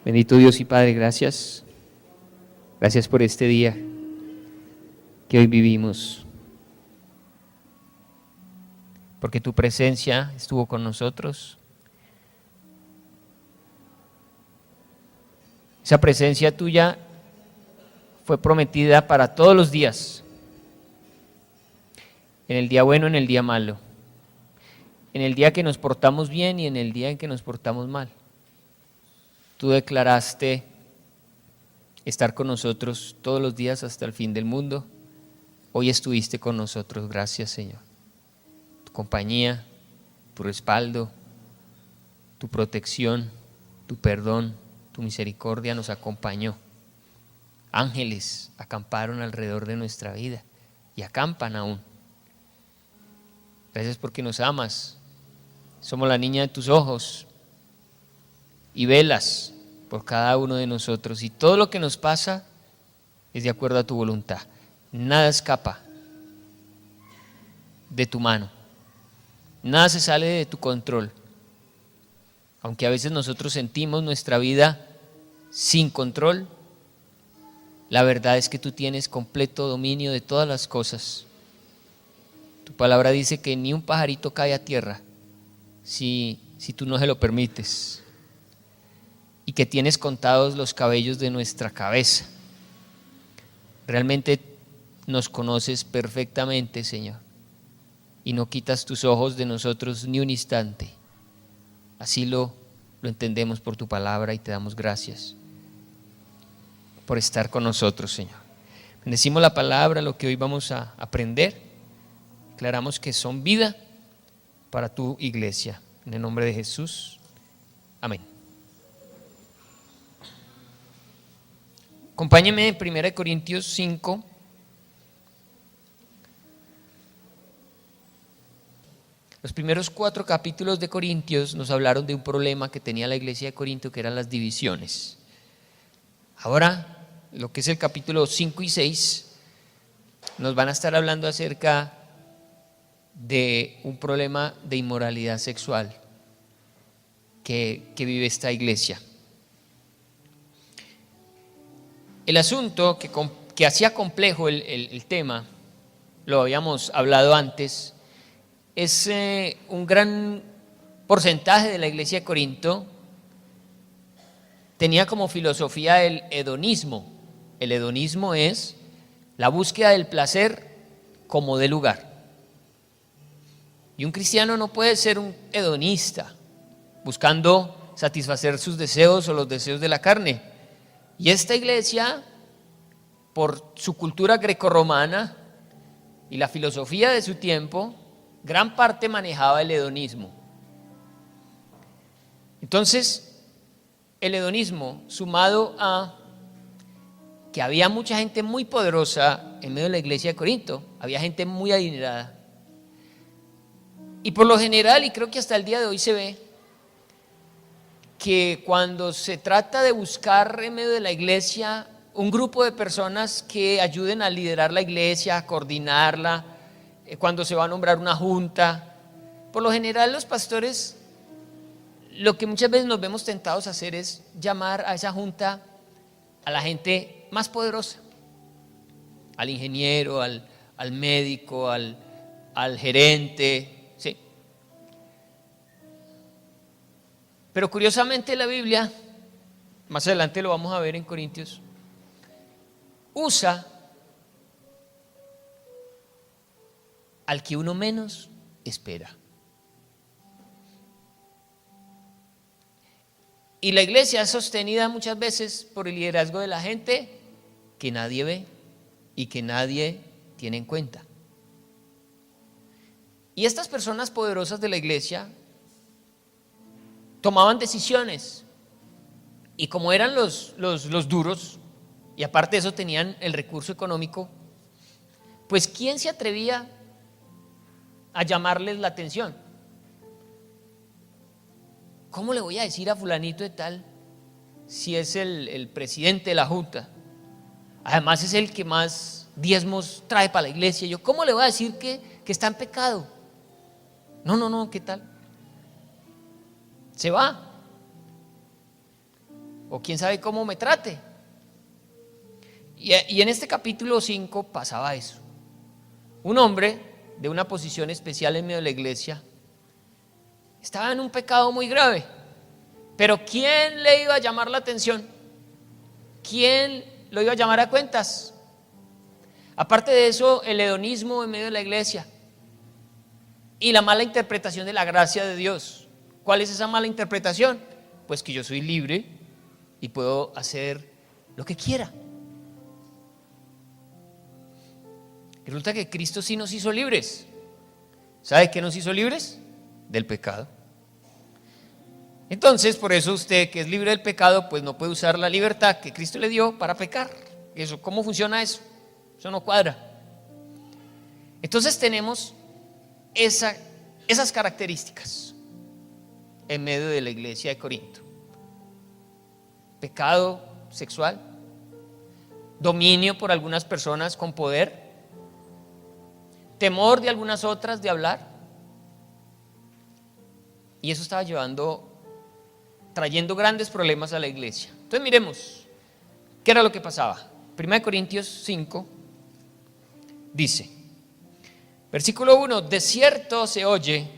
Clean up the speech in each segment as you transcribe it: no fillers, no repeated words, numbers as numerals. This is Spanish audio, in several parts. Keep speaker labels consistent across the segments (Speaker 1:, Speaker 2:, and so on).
Speaker 1: Bendito Dios y Padre, gracias. Gracias por este día que hoy vivimos. Porque tu presencia estuvo con nosotros. Esa presencia tuya fue prometida para todos los días. En el día bueno, en el día malo. En el día que nos portamos bien y en el día en que nos portamos mal. Tú declaraste estar con nosotros todos los días hasta el fin del mundo. Hoy estuviste con nosotros, gracias Señor. Tu compañía, tu respaldo, tu protección, tu perdón, tu misericordia nos acompañó. Ángeles acamparon alrededor de nuestra vida y acampan aún. Gracias porque nos amas. Somos la niña de tus ojos y velas por cada uno de nosotros. Y todo lo que nos pasa es de acuerdo a tu voluntad. Nada escapa de tu mano. Nada se sale de tu control. Aunque a veces nosotros sentimos nuestra vida sin control, la verdad es que tú tienes completo dominio de todas las cosas. Tu palabra dice que ni un pajarito cae a tierra si tú no se lo permites. Y que tienes contados los cabellos de nuestra cabeza. Realmente nos conoces perfectamente, Señor, y no quitas tus ojos de nosotros ni un instante. Así lo entendemos por tu palabra y te damos gracias por estar con nosotros, Señor. Bendecimos la palabra, lo que hoy vamos a aprender. Declaramos que son vida para tu iglesia. En el nombre de Jesús. Amén. Acompáñenme en 1 Corintios 5. Los primeros 4 capítulos de Corintios nos hablaron de un problema que tenía la iglesia de Corinto, que eran las divisiones. Ahora, lo que es el capítulo 5 y 6, nos van a estar hablando acerca de un problema de inmoralidad sexual que vive esta iglesia. El asunto que hacía complejo el tema, lo habíamos hablado antes, es un gran porcentaje de la iglesia de Corinto tenía como filosofía el hedonismo. El hedonismo es la búsqueda del placer como de lugar. Y un cristiano no puede ser un hedonista buscando satisfacer sus deseos o los deseos de la carne. Y esta iglesia, por su cultura grecorromana y la filosofía de su tiempo, gran parte manejaba el hedonismo. Entonces, el hedonismo, sumado a que había mucha gente muy poderosa en medio de la iglesia de Corinto, había gente muy adinerada. Y por lo general, y creo que hasta el día de hoy se ve, que cuando se trata de buscar en medio de la iglesia un grupo de personas que ayuden a liderar la iglesia, a coordinarla, cuando se va a nombrar una junta, por lo general los pastores, lo que muchas veces nos vemos tentados a hacer es llamar a esa junta a la gente más poderosa, al ingeniero, al médico, al gerente, ¿sí? Pero curiosamente la Biblia, más adelante lo vamos a ver en Corintios, usa al que uno menos espera. Y la iglesia es sostenida muchas veces por el liderazgo de la gente que nadie ve y que nadie tiene en cuenta. Y estas personas poderosas de la iglesia tomaban decisiones, y como eran los duros, y aparte de eso tenían el recurso económico, pues ¿quién se atrevía a llamarles la atención? ¿Cómo le voy a decir a fulanito de tal si es el presidente de la junta? Además es el que más diezmos trae para la iglesia. Yo, ¿cómo le voy a decir que está en pecado? No, ¿qué tal? Se va. o quién sabe cómo me trate. Y en este capítulo 5 pasaba eso. Un hombre de una posición especial en medio de la iglesia estaba en un pecado muy grave, pero ¿quién le iba a llamar la atención? ¿Quién lo iba a llamar a cuentas? Aparte de eso, el hedonismo en medio de la iglesia y la mala interpretación de la gracia de Dios. ¿Cuál es esa mala interpretación? Pues que yo soy libre y puedo hacer lo que quiera. Y resulta que Cristo sí nos hizo libres. ¿Sabe qué nos hizo libres? Del pecado. Entonces, por eso usted que es libre del pecado, pues no puede usar la libertad que Cristo le dio para pecar. Eso, ¿cómo funciona eso? Eso no cuadra. Entonces tenemos esas características en medio de la iglesia de Corinto. Pecado sexual, dominio por algunas personas con poder, temor de algunas otras de hablar, y eso estaba trayendo grandes problemas a la iglesia. Entonces miremos qué era lo que pasaba. 1 Corintios 5 dice, versículo 1: de cierto se oye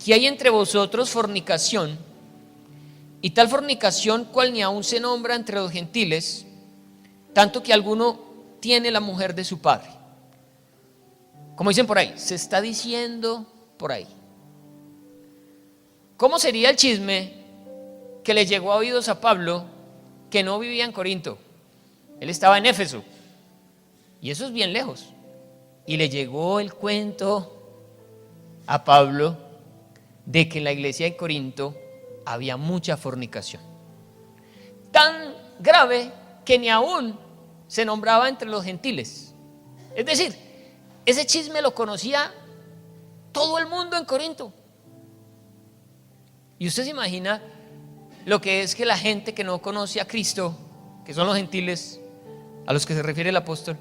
Speaker 1: que hay entre vosotros fornicación, y tal fornicación cual ni aún se nombra entre los gentiles, tanto que alguno tiene la mujer de su padre. Como dicen por ahí, se está diciendo por ahí. ¿Cómo sería el chisme que le llegó a oídos a Pablo, que no vivía en Corinto? Él estaba en Éfeso, y eso es bien lejos. Y le llegó el cuento a Pablo de que en la iglesia de Corinto había mucha fornicación. Tan grave que ni aún se nombraba entre los gentiles. Es decir, ese chisme lo conocía todo el mundo en Corinto. Y usted se imagina lo que es que la gente que no conoce a Cristo, que son los gentiles a los que se refiere el apóstol,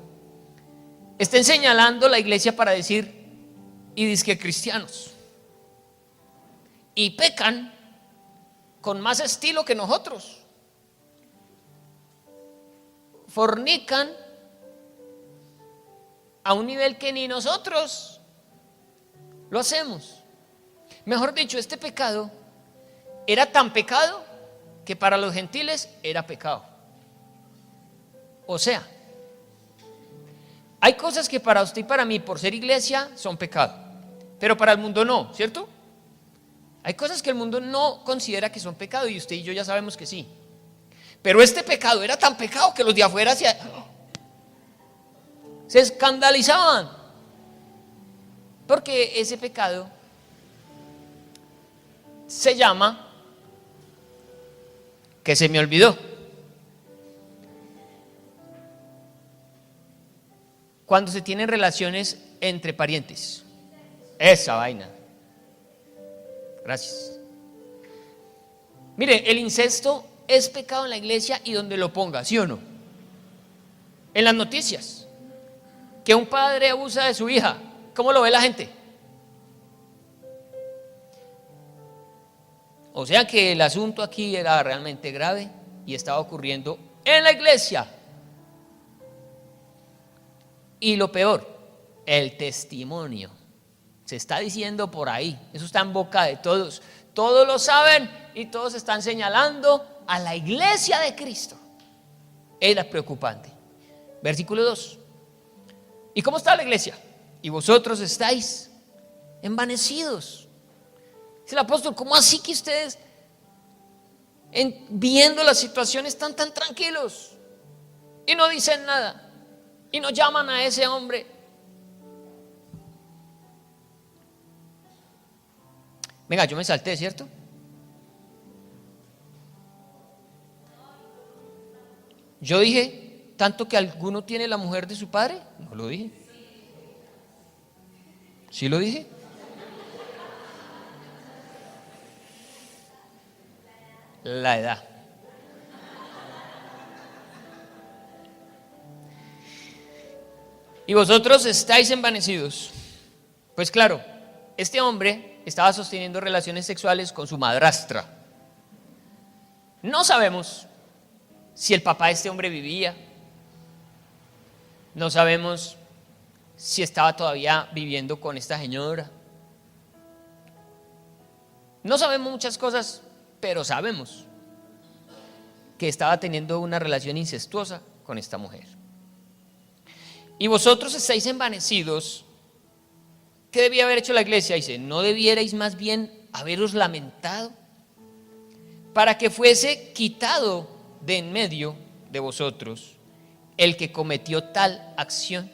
Speaker 1: estén señalando la iglesia para decir, y dizque cristianos, y pecan con más estilo que nosotros, fornican a un nivel que ni nosotros lo hacemos. Mejor dicho, este pecado era tan pecado que para los gentiles era pecado. O sea, hay cosas que para usted y para mí, por ser iglesia, son pecado, pero para el mundo no, ¿cierto? Hay cosas que el mundo no considera que son pecado y usted y yo ya sabemos que sí. Pero este pecado era tan pecado que los de afuera se escandalizaban, porque ese pecado se llama, que se me olvidó, cuando se tienen relaciones entre parientes. Esa vaina. Gracias. Mire, el incesto es pecado en la iglesia y donde lo ponga, ¿sí o no? En las noticias, que un padre abusa de su hija, ¿cómo lo ve la gente? O sea que el asunto aquí era realmente grave y estaba ocurriendo en la iglesia. Y lo peor, el testimonio. Se está diciendo por ahí, eso está en boca de todos. Todos lo saben y todos están señalando a la iglesia de Cristo. Era preocupante. Versículo 2. ¿Y cómo está la iglesia? Y vosotros estáis envanecidos. Dice el apóstol, ¿cómo así que ustedes viendo la situación están tan tranquilos y no dicen nada y no llaman a ese hombre? Venga, yo me salté, ¿cierto? Yo dije, ¿tanto que alguno tiene la mujer de su padre? No lo dije. ¿Sí lo dije? La edad. Y vosotros estáis envanecidos. Pues claro, este hombre estaba sosteniendo relaciones sexuales con su madrastra. No sabemos si el papá de este hombre vivía, no sabemos si estaba todavía viviendo con esta señora. No sabemos muchas cosas, pero sabemos que estaba teniendo una relación incestuosa con esta mujer. Y vosotros estáis envanecidos. ¿Qué debía haber hecho la iglesia? Dice, ¿no debierais más bien haberos lamentado para que fuese quitado de en medio de vosotros el que cometió tal acción?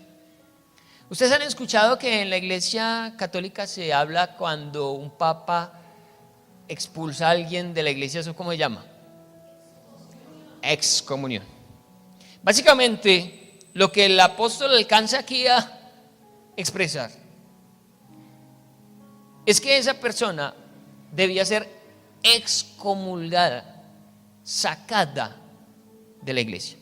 Speaker 1: Ustedes han escuchado que en la iglesia católica se habla cuando un papa expulsa a alguien de la iglesia, ¿eso cómo se llama? Excomunión. Básicamente, lo que el apóstol alcanza aquí a expresar es que esa persona debía ser excomulgada, sacada de la iglesia.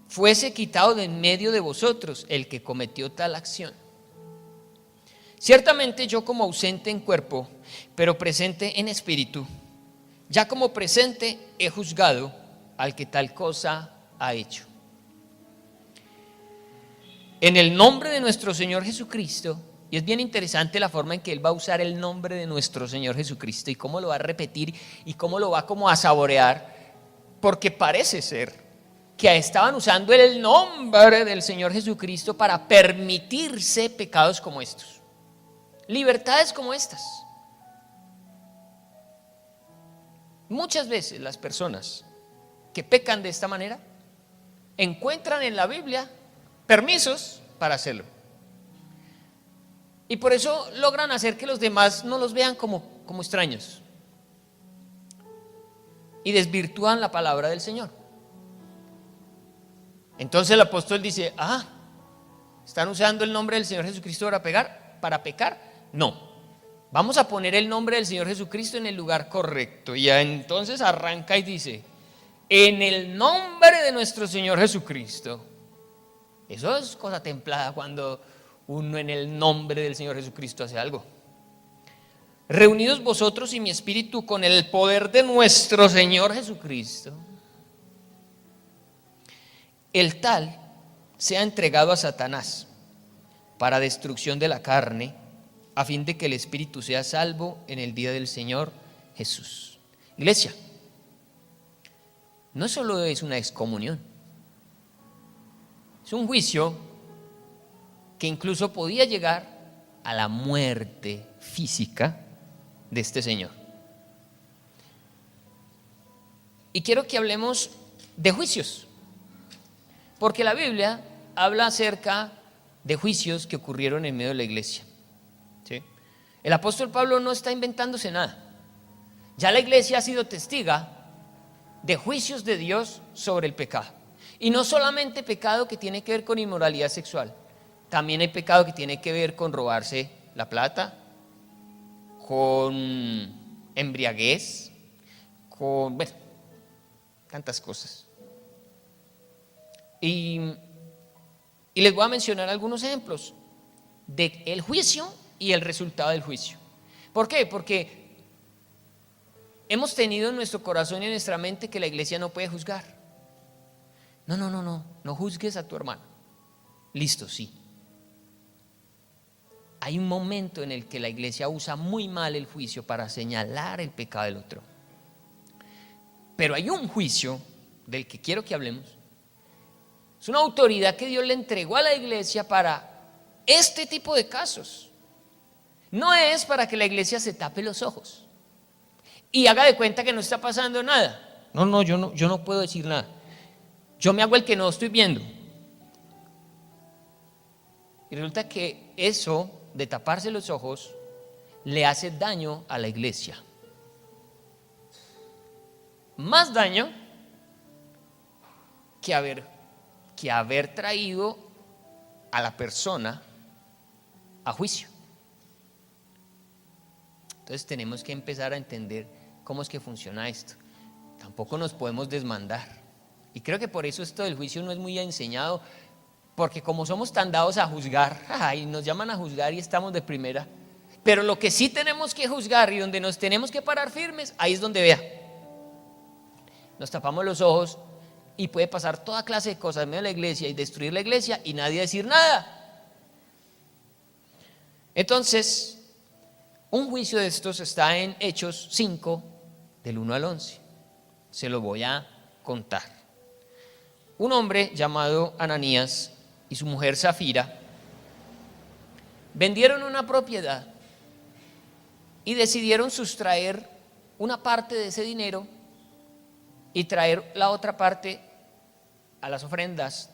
Speaker 1: Fuese quitado de en medio de vosotros el que cometió tal acción. Ciertamente yo como ausente en cuerpo, pero presente en espíritu, ya como presente he juzgado al que tal cosa ha hecho. En el nombre de nuestro Señor Jesucristo, y es bien interesante la forma en que Él va a usar el nombre de nuestro Señor Jesucristo y cómo lo va a repetir y cómo lo va como a saborear, porque parece ser que estaban usando el nombre del Señor Jesucristo para permitirse pecados como estos, libertades como estas. Muchas veces las personas que pecan de esta manera encuentran en la Biblia permisos para hacerlo. Y por eso logran hacer que los demás no los vean como extraños. Y desvirtúan la palabra del Señor. Entonces el apóstol dice, ¿están usando el nombre del Señor Jesucristo para pecar? No. Vamos a poner el nombre del Señor Jesucristo en el lugar correcto. Y entonces arranca y dice, en el nombre de nuestro Señor Jesucristo. Eso es cosa templada cuando uno en el nombre del Señor Jesucristo hace algo. Reunidos vosotros y mi espíritu con el poder de nuestro Señor Jesucristo, el tal sea entregado a Satanás para destrucción de la carne, a fin de que el espíritu sea salvo en el día del Señor Jesús. Iglesia, no solo es una excomunión, es un juicio que incluso podía llegar a la muerte física de este señor. Y quiero que hablemos de juicios, porque la Biblia habla acerca de juicios que ocurrieron en medio de la iglesia. ¿Sí? El apóstol Pablo no está inventándose nada. Ya la iglesia ha sido testiga de juicios de Dios sobre el pecado. Y no solamente pecado que tiene que ver con inmoralidad sexual, también hay pecado que tiene que ver con robarse la plata, con embriaguez, con, tantas cosas. Y les voy a mencionar algunos ejemplos del juicio y el resultado del juicio. ¿Por qué? Porque hemos tenido en nuestro corazón y en nuestra mente que la iglesia no puede juzgar. No juzgues a tu hermano. Listo, sí. Hay un momento en el que la iglesia usa muy mal el juicio para señalar el pecado del otro. Pero hay un juicio del que quiero que hablemos. Es una autoridad que Dios le entregó a la iglesia para este tipo de casos. No es para que la iglesia se tape los ojos y haga de cuenta que no está pasando nada. Yo no puedo decir nada. Yo me hago el que no estoy viendo. Y resulta que eso de taparse los ojos le hace daño a la iglesia. Más daño que haber traído a la persona a juicio. Entonces tenemos que empezar a entender cómo es que funciona esto. Tampoco nos podemos desmandar. Y creo que por eso esto del juicio no es muy enseñado, porque como somos tan dados a juzgar, y nos llaman a juzgar y estamos de primera, Pero lo que sí tenemos que juzgar y donde nos tenemos que parar firmes, ahí es donde vea. Nos tapamos los ojos y puede pasar toda clase de cosas en medio de la iglesia y destruir la iglesia y nadie decir nada. Entonces, un juicio de estos está en Hechos 5, del 1 al 11. Se lo voy a contar. Un hombre llamado Ananías y su mujer Zafira vendieron una propiedad y decidieron sustraer una parte de ese dinero y traer la otra parte a las ofrendas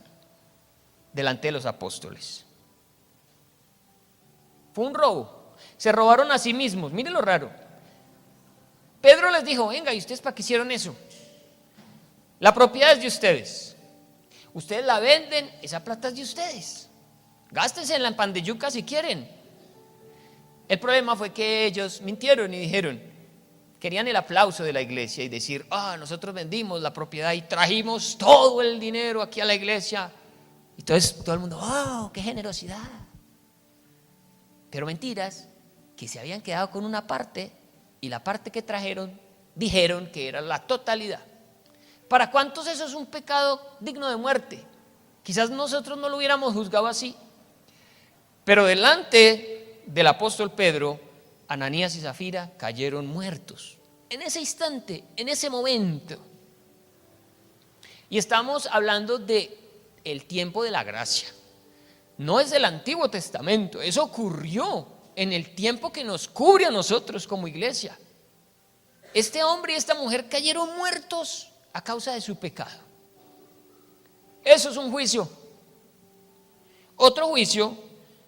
Speaker 1: delante de los apóstoles. Fue un robo. Se robaron a sí mismos. Miren lo raro. Pedro les dijo: venga, ¿y ustedes para qué hicieron eso? La propiedad es de ustedes. Ustedes la venden, esa plata es de ustedes. Gástensela en pan de yuca si quieren. El problema fue que ellos mintieron y dijeron, querían el aplauso de la iglesia y decir: nosotros vendimos la propiedad y trajimos todo el dinero aquí a la iglesia. Y entonces todo el mundo: qué generosidad. Pero mentiras, que se habían quedado con una parte y la parte que trajeron dijeron que era la totalidad. ¿Para cuántos eso es un pecado digno de muerte? Quizás nosotros no lo hubiéramos juzgado así, pero delante del apóstol Pedro, Ananías y Zafira cayeron muertos en ese instante, en ese momento. Y estamos hablando de el tiempo de la gracia. No es del Antiguo Testamento, eso ocurrió en el tiempo que nos cubre a nosotros como iglesia. Este hombre y esta mujer cayeron muertos a causa de su pecado. Eso es un juicio. Otro juicio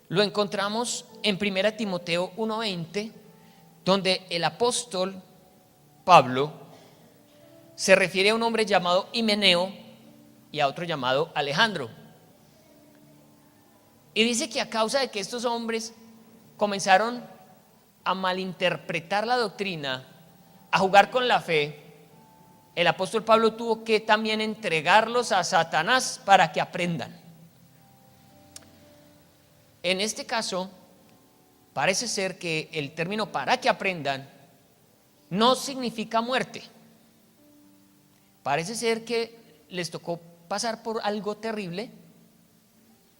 Speaker 1: lo encontramos en 1 Timoteo 1:20, donde el apóstol Pablo se refiere a un hombre llamado Himeneo y a otro llamado Alejandro. Y dice que a causa de que estos hombres comenzaron a malinterpretar la doctrina, a jugar con la fe, el apóstol Pablo tuvo que también entregarlos a Satanás para que aprendan. En este caso, parece ser que el término para que aprendan no significa muerte. Parece ser que les tocó pasar por algo terrible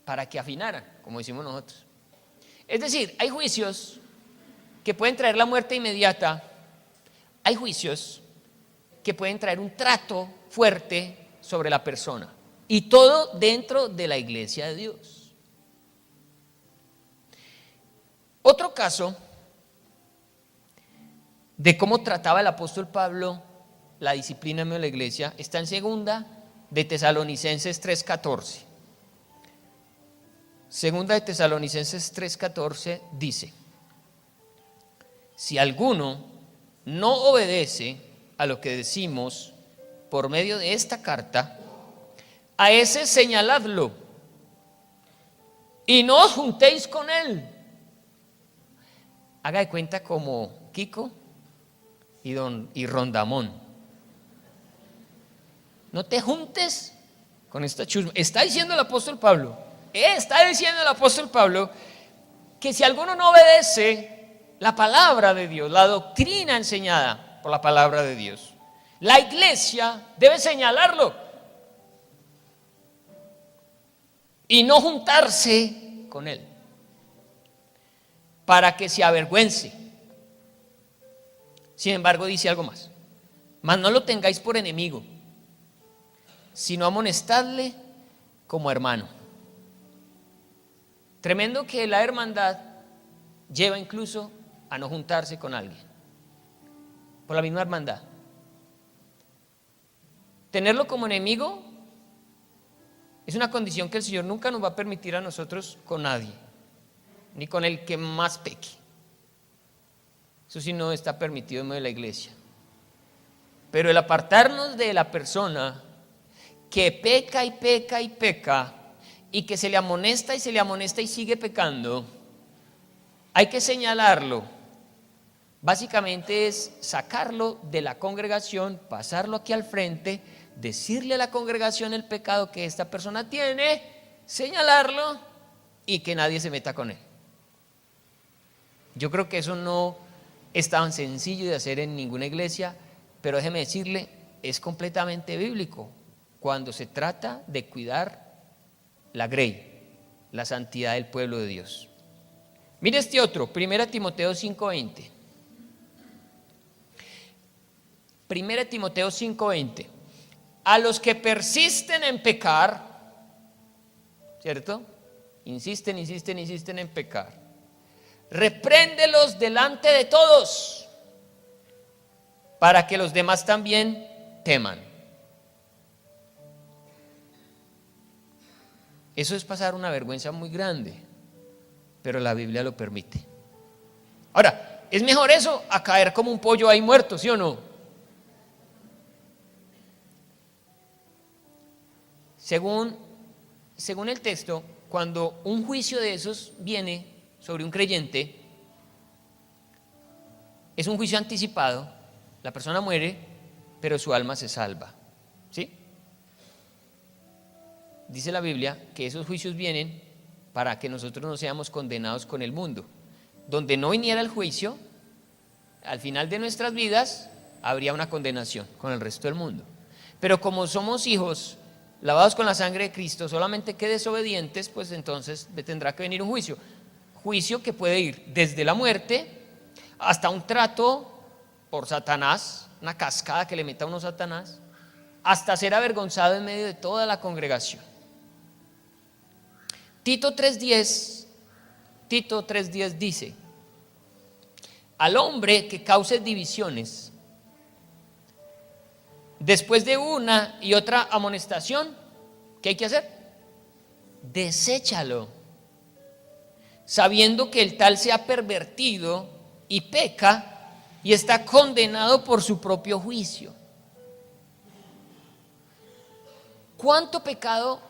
Speaker 1: para que afinaran, como decimos nosotros. Es decir, hay juicios que pueden traer la muerte inmediata, hay juicios que pueden traer un trato fuerte sobre la persona, y todo dentro de la iglesia de Dios. Otro caso de cómo trataba el apóstol Pablo la disciplina en medio de la iglesia está en 2 de Tesalonicenses 3:14. 2 de Tesalonicenses 3:14 dice: si alguno no obedece a lo que decimos por medio de esta carta, a ese señaladlo y no os juntéis con él. Haga de cuenta como Kiko y Rondamón. No te juntes con esta chusma. Está diciendo el apóstol Pablo que si alguno no obedece la palabra de Dios, la doctrina enseñada por la palabra de Dios, la iglesia debe señalarlo y no juntarse con él para que se avergüence. Sin embargo, dice algo más: mas no lo tengáis por enemigo, sino amonestadle como hermano. Tremendo que la hermandad lleva incluso a no juntarse con alguien por la misma hermandad. Tenerlo como enemigo es una condición que el Señor nunca nos va a permitir a nosotros con nadie, ni con el que más peque. Eso sí no está permitido en medio de la iglesia. Pero el apartarnos de la persona que peca y peca y peca, y que se le amonesta y se le amonesta y sigue pecando, hay que señalarlo. Básicamente es sacarlo de la congregación, pasarlo aquí al frente, decirle a la congregación el pecado que esta persona tiene, señalarlo y que nadie se meta con él. Yo creo que eso no es tan sencillo de hacer en ninguna iglesia, pero déjeme decirle, es completamente bíblico cuando se trata de cuidar la grey, la santidad del pueblo de Dios. Mire este otro, 1 Timoteo 5:20. 1 Timoteo 5:20. A los que persisten en pecar, ¿cierto? Insisten en pecar. Repréndelos delante de todos, para que los demás también teman. Eso es pasar una vergüenza muy grande, pero la Biblia lo permite. Ahora, ¿es mejor eso a caer como un pollo ahí muerto, sí o no? Según el texto, cuando un juicio de esos viene sobre un creyente, es un juicio anticipado, la persona muere, pero su alma se salva, ¿sí? Dice la Biblia que esos juicios vienen para que nosotros no seamos condenados con el mundo. Donde no viniera el juicio, al final de nuestras vidas habría una condenación con el resto del mundo. Pero como somos hijos lavados con la sangre de Cristo, solamente que desobedientes, pues entonces le tendrá que venir un juicio. Juicio que puede ir desde la muerte hasta un trato por Satanás, una cascada que le meta a uno Satanás, hasta ser avergonzado en medio de toda la congregación. Tito 3:10 dice: al hombre que cause divisiones, después de una y otra amonestación, ¿qué hay que hacer? Deséchalo, sabiendo que el tal se ha pervertido y peca y está condenado por su propio juicio. ¿Cuánto pecado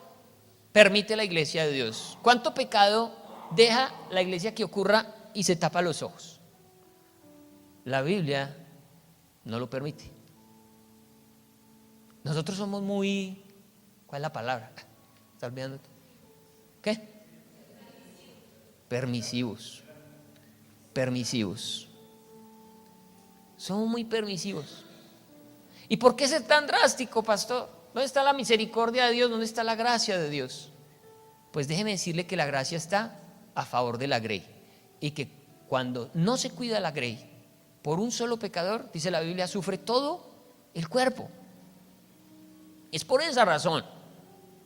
Speaker 1: permite la iglesia de Dios? ¿Cuánto pecado deja la iglesia que ocurra y se tapa los ojos? La Biblia no lo permite. Nosotros somos muy, ¿cuál es la palabra? ¿Estás olvidándote? ¿Qué? Permisivos. Somos muy permisivos. ¿Y por qué ser tan drástico, pastor? ¿Dónde está la misericordia de Dios? ¿Dónde está la gracia de Dios? Pues déjeme decirle que la gracia está a favor de la grey, y que cuando no se cuida la grey por un solo pecador, dice la Biblia, sufre todo el cuerpo. Es por esa razón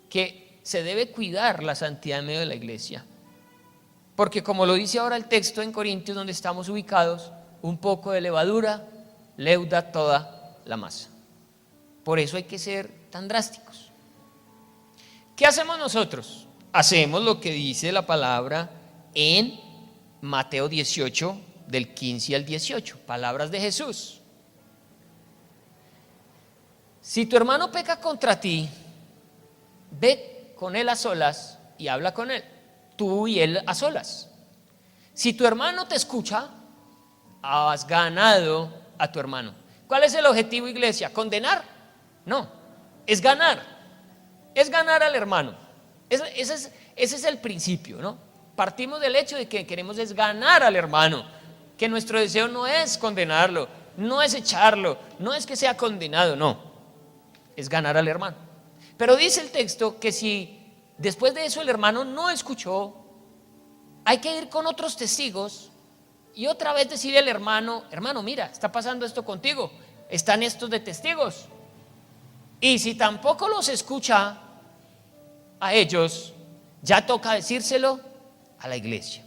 Speaker 1: que se debe cuidar la santidad en medio de la iglesia, porque como lo dice ahora el texto en Corintios donde estamos ubicados, un poco de levadura leuda toda la masa. Por eso hay que ser tan drásticos. ¿Qué hacemos nosotros? Hacemos lo que dice la palabra en Mateo 18, del 15 al 18, palabras de Jesús. Si tu hermano peca contra ti, ve con él a solas y habla con él, tú y él a solas. Si tu hermano te escucha, has ganado a tu hermano. ¿Cuál es el objetivo, iglesia? ¿Condenar? No, es ganar al hermano. Ese es el principio, ¿no? Partimos del hecho de que queremos es ganar al hermano, que nuestro deseo no es condenarlo, no es echarlo, no es que sea condenado, no, es ganar al hermano. Pero dice el texto que si después de eso el hermano no escuchó, hay que ir con otros testigos y otra vez decirle al hermano, hermano, mira, está pasando esto contigo, están estos de testigos. Y si tampoco los escucha a ellos, ya toca decírselo a la iglesia.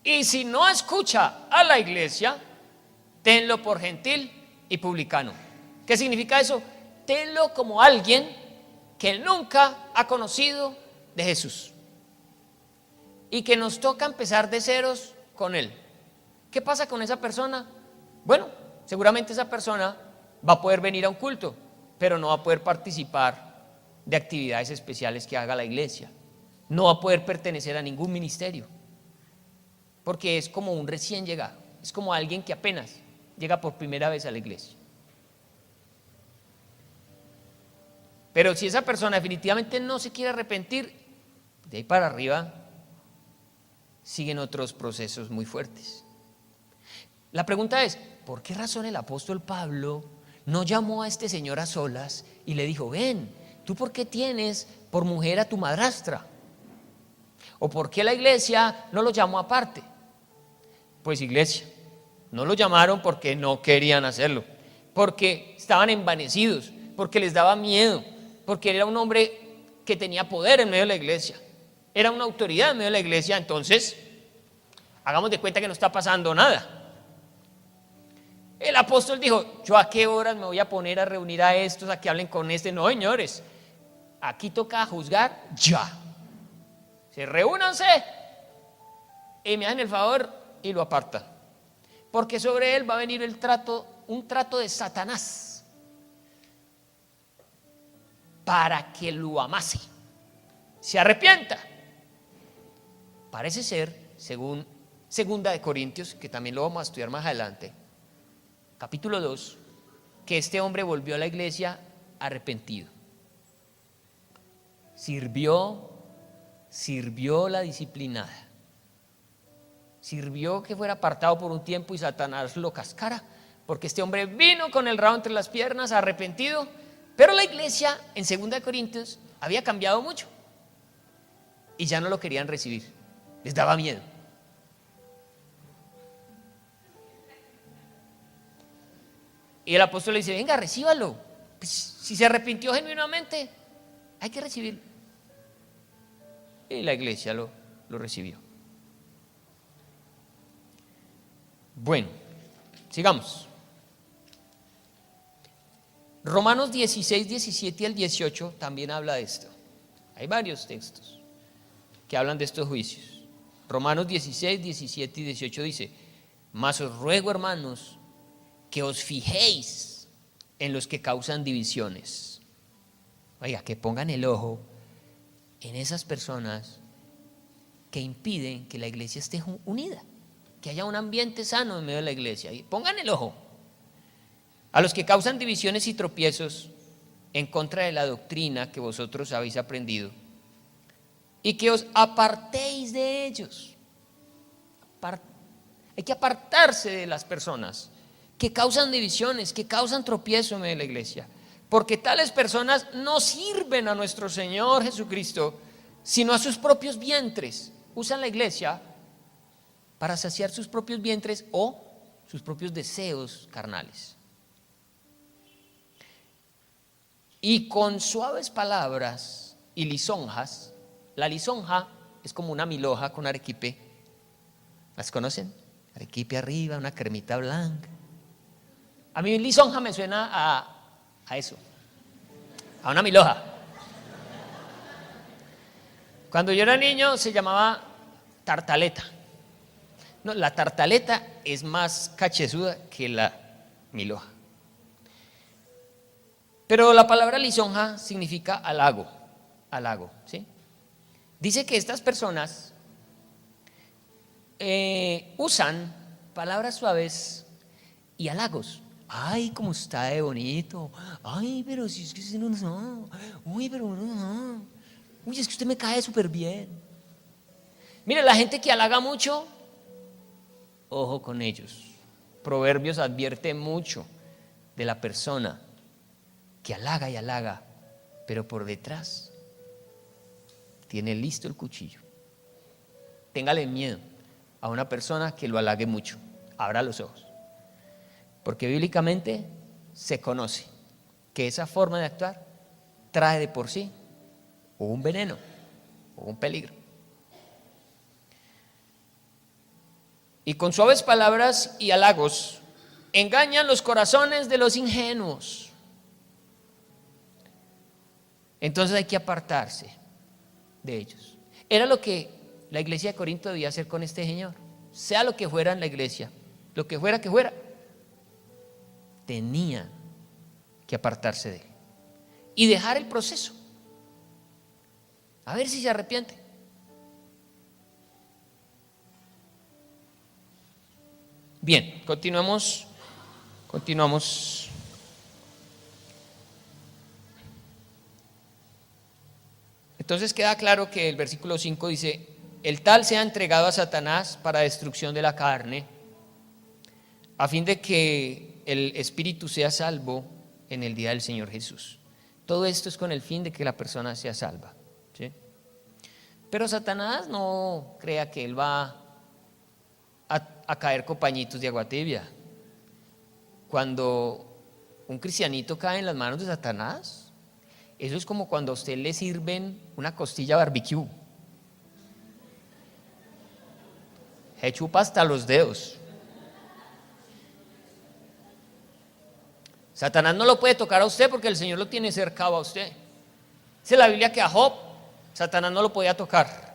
Speaker 1: Y si no escucha a la iglesia, tenlo por gentil y publicano. ¿Qué significa eso? Tenlo como alguien que nunca ha conocido de Jesús y que nos toca empezar de ceros con él. ¿Qué pasa con esa persona? Bueno, seguramente esa persona va a poder venir a un culto, pero no va a poder participar de actividades especiales que haga la iglesia. No va a poder pertenecer a ningún ministerio, porque es como un recién llegado, es como alguien que apenas llega por primera vez a la iglesia. Pero si esa persona definitivamente no se quiere arrepentir, de ahí para arriba siguen otros procesos muy fuertes. La pregunta es, ¿por qué razón el apóstol Pablo no llamó a este señor a solas y le dijo, ven, ¿tú por qué tienes por mujer a tu madrastra? ¿O por qué la iglesia no lo llamó aparte? Pues iglesia, no lo llamaron porque no querían hacerlo, porque estaban envanecidos, porque les daba miedo, porque era un hombre que tenía poder en medio de la iglesia, era una autoridad en medio de la iglesia. Entonces, hagamos de cuenta que no está pasando nada. El apóstol dijo, ¿yo a qué horas me voy a poner a reunir a estos, a que hablen con este? No, señores, aquí toca juzgar ya. Se reúnanse y me hacen el favor y lo apartan, porque sobre él va a venir un trato de Satanás para que lo amase, se arrepienta. Parece ser, según Segunda de Corintios, que también lo vamos a estudiar más adelante, capítulo 2, que este hombre volvió a la iglesia arrepentido. Sirvió la disciplinada. Sirvió que fuera apartado por un tiempo y Satanás lo cascara, porque este hombre vino con el rabo entre las piernas, arrepentido. Pero la iglesia en 2 de Corintios había cambiado mucho y ya no lo querían recibir, les daba miedo. Y el apóstol le dice, venga, recíbalo. Pues, si se arrepintió genuinamente, hay que recibirlo. Y la iglesia lo recibió. Bueno, sigamos. Romanos 16, 17 al 18 también habla de esto. Hay varios textos que hablan de estos juicios. Romanos 16, 17 y 18 dice, mas os ruego, hermanos, que os fijéis en los que causan divisiones. Oiga, que pongan el ojo en esas personas que impiden que la iglesia esté unida, que haya un ambiente sano en medio de la iglesia. Y pongan el ojo a los que causan divisiones y tropiezos en contra de la doctrina que vosotros habéis aprendido, y que os apartéis de ellos. Hay que apartarse de las personas que causan divisiones, que causan tropiezo en medio de la iglesia, porque tales personas no sirven a nuestro Señor Jesucristo, sino a sus propios vientres. Usan la iglesia para saciar sus propios vientres o sus propios deseos carnales. Y con suaves palabras y lisonjas. La lisonja es como una milhoja con arequipe. ¿Las conocen? Arequipe arriba, una cremita blanca. A mí lisonja me suena a eso, a una milhoja. Cuando yo era niño se llamaba tartaleta. No, la tartaleta es más cachezuda que la milhoja. Pero la palabra lisonja significa halago, ¿sí? Dice que estas personas usan palabras suaves y halagos. Ay, cómo está de bonito. Ay, pero si es que no. Uy, pero no. Uy, es que usted me cae súper bien. Mire, la gente que halaga mucho, ojo con ellos. Proverbios advierte mucho de la persona que halaga y halaga, pero por detrás tiene listo el cuchillo. Téngale miedo a una persona que lo halague mucho. Abra los ojos. Porque bíblicamente se conoce que esa forma de actuar trae de por sí o un veneno o un peligro. Y con suaves palabras y halagos engañan los corazones de los ingenuos. Entonces hay que apartarse de ellos. Era lo que la iglesia de Corinto debía hacer con este señor. Sea lo que fuera en la iglesia, lo que fuera, tenían que apartarse de él y dejar el proceso, a ver si se arrepiente. Bien, continuamos. Entonces queda claro que el versículo 5 dice, el tal sea entregado a Satanás para destrucción de la carne, a fin de que el espíritu sea salvo en el día del Señor Jesús. Todo esto es con el fin de que la persona sea salva, ¿sí? Pero Satanás no crea que él va a caer con pañitos de agua tibia. Cuando un cristianito cae en las manos de Satanás, eso es como cuando a usted le sirven una costilla barbecue. Se chupa hasta los dedos. Satanás no lo puede tocar a usted porque el Señor lo tiene cercado a usted. Dice la Biblia que a Job Satanás no lo podía tocar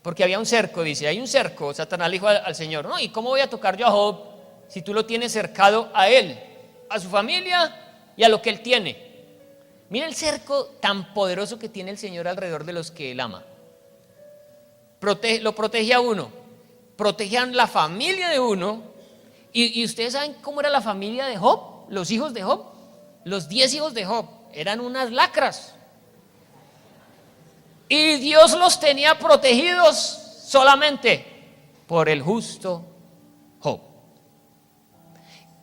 Speaker 1: porque había un cerco, dice, hay un cerco. Satanás le dijo al Señor, no, ¿y cómo voy a tocar yo a Job si tú lo tienes cercado a él, a su familia y a lo que él tiene? Mira el cerco tan poderoso que tiene el Señor alrededor de los que él ama. Lo protege a uno, protege a la familia de uno. Y ustedes saben cómo era la familia de Job, los hijos de Job. Los 10 hijos de Job eran unas lacras. Y Dios los tenía protegidos solamente por el justo Job.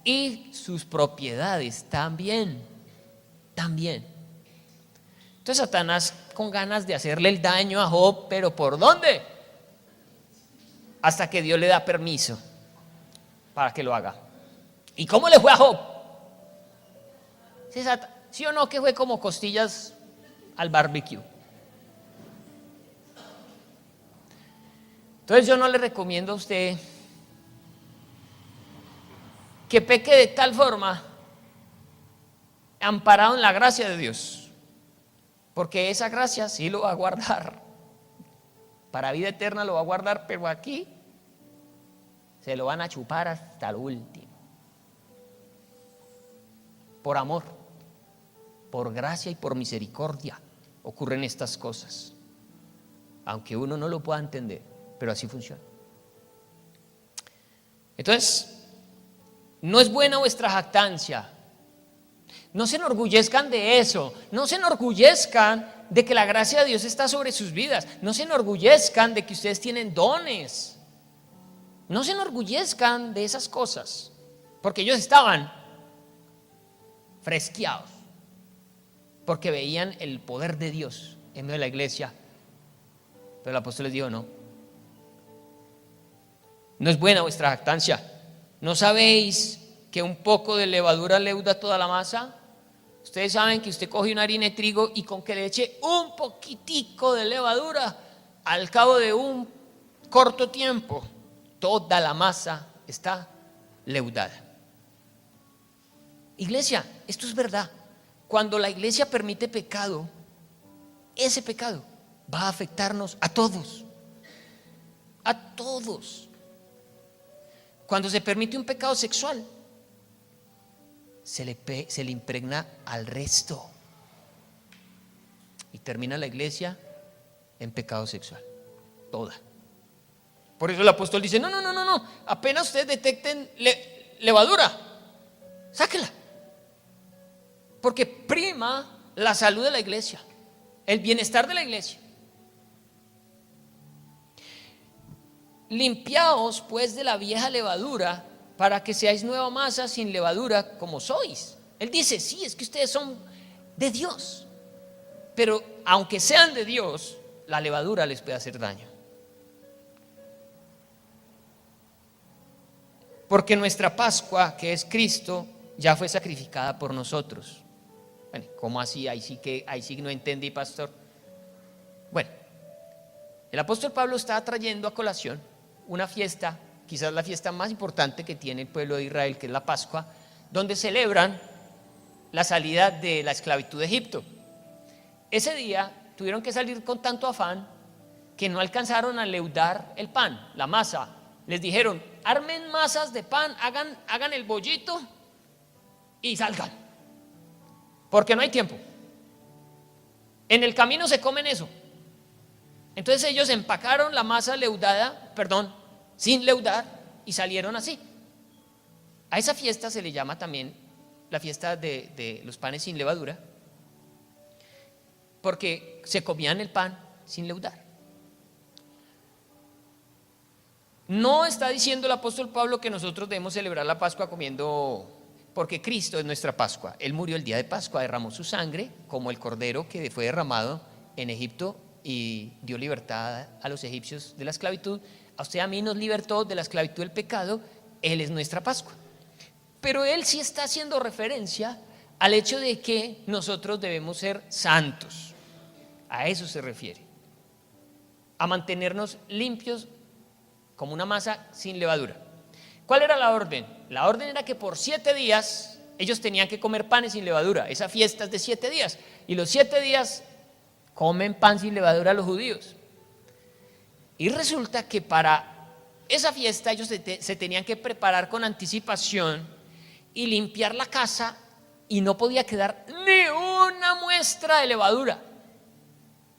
Speaker 1: Y sus propiedades también. Entonces Satanás con ganas de hacerle el daño a Job, pero ¿por dónde? Hasta que Dios le da permiso para que lo haga. ¿Y cómo le fue a Job? ¿Sí o no que fue como costillas al barbecue? Entonces yo no le recomiendo a usted que peque de tal forma amparado en la gracia de Dios, porque esa gracia sí lo va a guardar para vida eterna, lo va a guardar, pero aquí se lo van a chupar hasta el último. Por amor, por gracia y por misericordia ocurren estas cosas, aunque uno no lo pueda entender, pero así funciona. Entonces, no es buena vuestra jactancia. No se enorgullezcan de eso, no se enorgullezcan de que la gracia de Dios está sobre sus vidas, no se enorgullezcan de que ustedes tienen dones, no se enorgullezcan de esas cosas, porque ellos estaban fresqueados, porque veían el poder de Dios en medio de la iglesia. Pero el apóstol les dijo, no es buena vuestra jactancia. ¿No sabéis que un poco de levadura leuda toda la masa? Ustedes saben que usted coge una harina de trigo y con que le eche un poquitico de levadura, al cabo de un corto tiempo, toda la masa está leudada. Iglesia, esto es verdad. Cuando la iglesia permite pecado, ese pecado va a afectarnos a todos. A todos. Cuando se permite un pecado sexual, se le impregna al resto y termina la iglesia en pecado sexual, toda. Por eso el apóstol dice, no, apenas ustedes detecten levadura, sáquenla, porque prima la salud de la iglesia, el bienestar de la iglesia. Limpiaos pues de la vieja levadura, para que seáis nueva masa sin levadura como sois. Él dice, sí, es que ustedes son de Dios, pero aunque sean de Dios, la levadura les puede hacer daño. Porque nuestra Pascua, que es Cristo, ya fue sacrificada por nosotros. Bueno, ¿cómo así? Ahí sí no entendí, pastor. Bueno, el apóstol Pablo está trayendo a colación una fiesta, quizás la fiesta más importante que tiene el pueblo de Israel, que es la Pascua, donde celebran la salida de la esclavitud de Egipto. Ese día tuvieron que salir con tanto afán que no alcanzaron a leudar el pan, la masa. Les dijeron, armen masas de pan, hagan el bollito y salgan, porque no hay tiempo. En el camino se comen eso. Entonces ellos empacaron la masa sin leudar, y salieron así. A esa fiesta se le llama también la fiesta de los panes sin levadura, porque se comían el pan sin leudar. No está diciendo el apóstol Pablo que nosotros debemos celebrar la Pascua comiendo, porque Cristo es nuestra Pascua. Él murió el día de Pascua, derramó su sangre como el cordero que fue derramado en Egipto y dio libertad a los egipcios de la esclavitud. A usted y a mí nos libertó de la esclavitud del pecado. Él es nuestra Pascua. Pero él sí está haciendo referencia al hecho de que nosotros debemos ser santos. A eso se refiere. A mantenernos limpios como una masa sin levadura. ¿Cuál era la orden? La orden era que por 7 días ellos tenían que comer panes sin levadura. Esa fiesta es de 7 días. Y los 7 días comen pan sin levadura los judíos. Y resulta que para esa fiesta ellos se tenían que preparar con anticipación y limpiar la casa, y no podía quedar ni una muestra de levadura.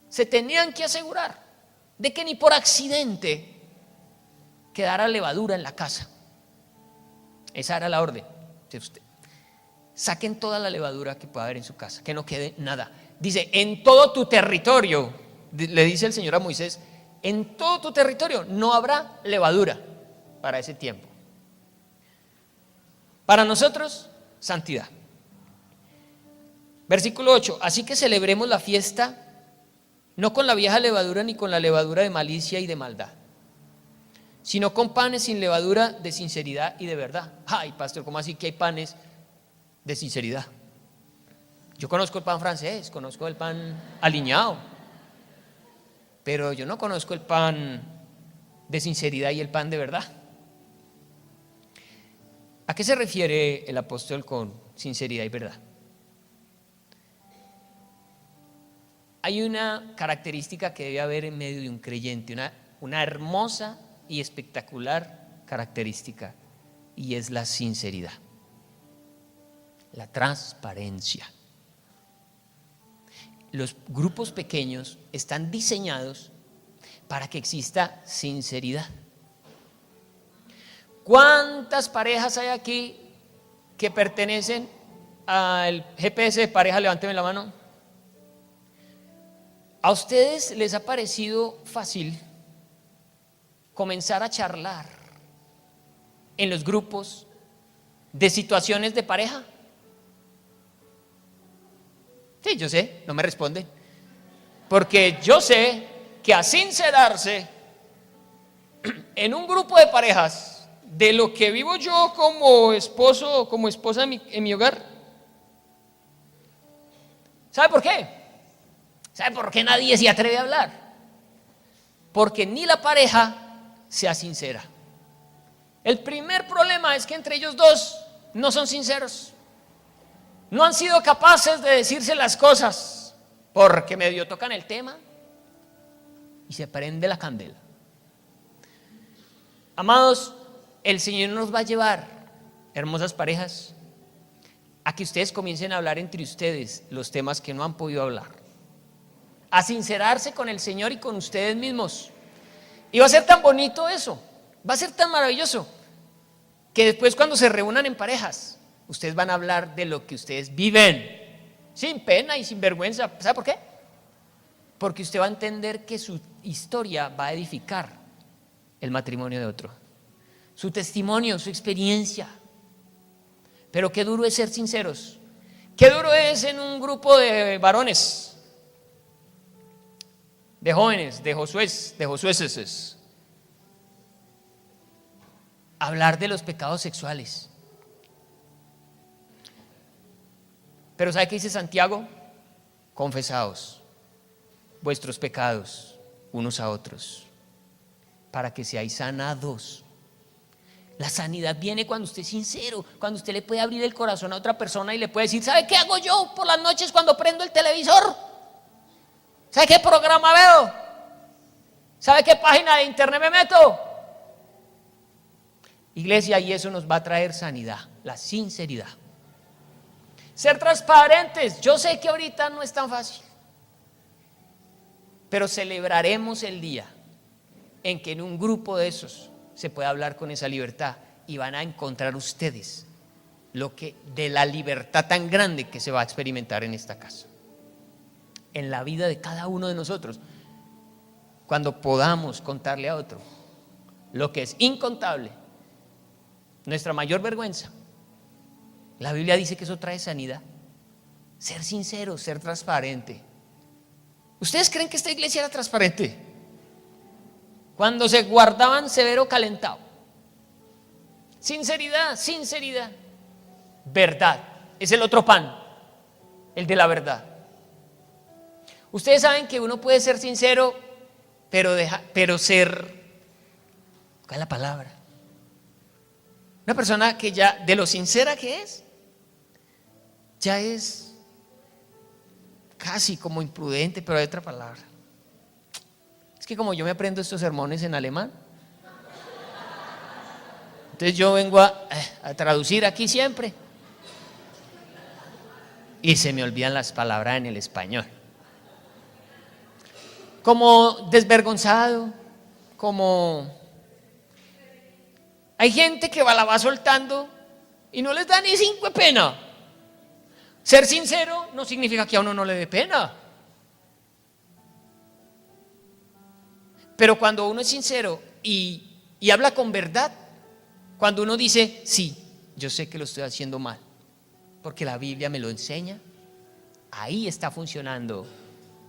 Speaker 1: Se tenían que asegurar de que ni por accidente quedara levadura en la casa. Esa era la orden. Saquen toda la levadura que pueda haber en su casa, que no quede nada. Dice, en todo tu territorio, le dice el Señor a Moisés, en todo tu territorio no habrá levadura para ese tiempo. Para nosotros, santidad. Versículo 8, así que celebremos la fiesta no con la vieja levadura ni con la levadura de malicia y de maldad, sino con panes sin levadura de sinceridad y de verdad. Ay, pastor, ¿cómo así que hay panes de sinceridad? Yo conozco el pan francés, conozco el pan aliñado, pero yo no conozco el pan de sinceridad y el pan de verdad. ¿A qué se refiere el apóstol con sinceridad y verdad? Hay una característica que debe haber en medio de un creyente, una hermosa y espectacular característica, y es la sinceridad, la transparencia. Los grupos pequeños están diseñados para que exista sinceridad. ¿Cuántas parejas hay aquí que pertenecen al GPS de pareja? Levánteme la mano. ¿A ustedes les ha parecido fácil comenzar a charlar en los grupos de situaciones de pareja? Sí, yo sé, no me responden. Porque yo sé que a sincerarse en un grupo de parejas de lo que vivo yo como esposo o como esposa en mi hogar, ¿sabe por qué? ¿Sabe por qué nadie se atreve a hablar? Porque ni la pareja sea sincera. El primer problema es que entre ellos dos no son sinceros. No han sido capaces de decirse las cosas, porque medio tocan el tema y se prende la candela. Amados, el Señor nos va a llevar, hermosas parejas, a que ustedes comiencen a hablar entre ustedes los temas que no han podido hablar, a sincerarse con el Señor y con ustedes mismos. Y va a ser tan bonito eso, va a ser tan maravilloso, que después cuando se reúnan en parejas, ustedes van a hablar de lo que ustedes viven, sin pena y sin vergüenza. ¿Sabe por qué? Porque usted va a entender que su historia va a edificar el matrimonio de otro, su testimonio, su experiencia. Pero qué duro es ser sinceros, qué duro es en un grupo de varones, de jóvenes, de josueses, hablar de los pecados sexuales. Pero ¿sabe qué dice Santiago? Confesaos vuestros pecados unos a otros, para que seáis sanados. La sanidad viene cuando usted es sincero, cuando usted le puede abrir el corazón a otra persona y le puede decir, ¿sabe qué hago yo por las noches cuando prendo el televisor? ¿Sabe qué programa veo? ¿Sabe qué página de internet me meto? Iglesia, y eso nos va a traer sanidad, la sinceridad. Ser transparentes. Yo sé que ahorita no es tan fácil, pero celebraremos el día en que en un grupo de esos se pueda hablar con esa libertad, y van a encontrar ustedes lo que de la libertad tan grande que se va a experimentar en esta casa, en la vida de cada uno de nosotros, cuando podamos contarle a otro lo que es incontable, nuestra mayor vergüenza. La Biblia dice que eso trae sanidad. Ser sincero, ser transparente. ¿Ustedes creen que esta iglesia era transparente? Cuando se guardaban severo calentado. Sinceridad, sinceridad. Verdad, es el otro pan, el de la verdad. Ustedes saben que uno puede ser sincero, pero ser, ¿cuál es la palabra? Una persona que ya, de lo sincera que es, ya es casi como imprudente, pero hay otra palabra. Es que como yo me aprendo estos sermones en alemán, entonces yo vengo a traducir aquí siempre y se me olvidan las palabras en el español. Como desvergonzado, como... Hay gente que la va soltando y no les da ni 5 de pena. Ser sincero no significa que a uno no le dé pena. Pero cuando uno es sincero y habla con verdad, cuando uno dice, sí, yo sé que lo estoy haciendo mal, porque la Biblia me lo enseña, ahí está funcionando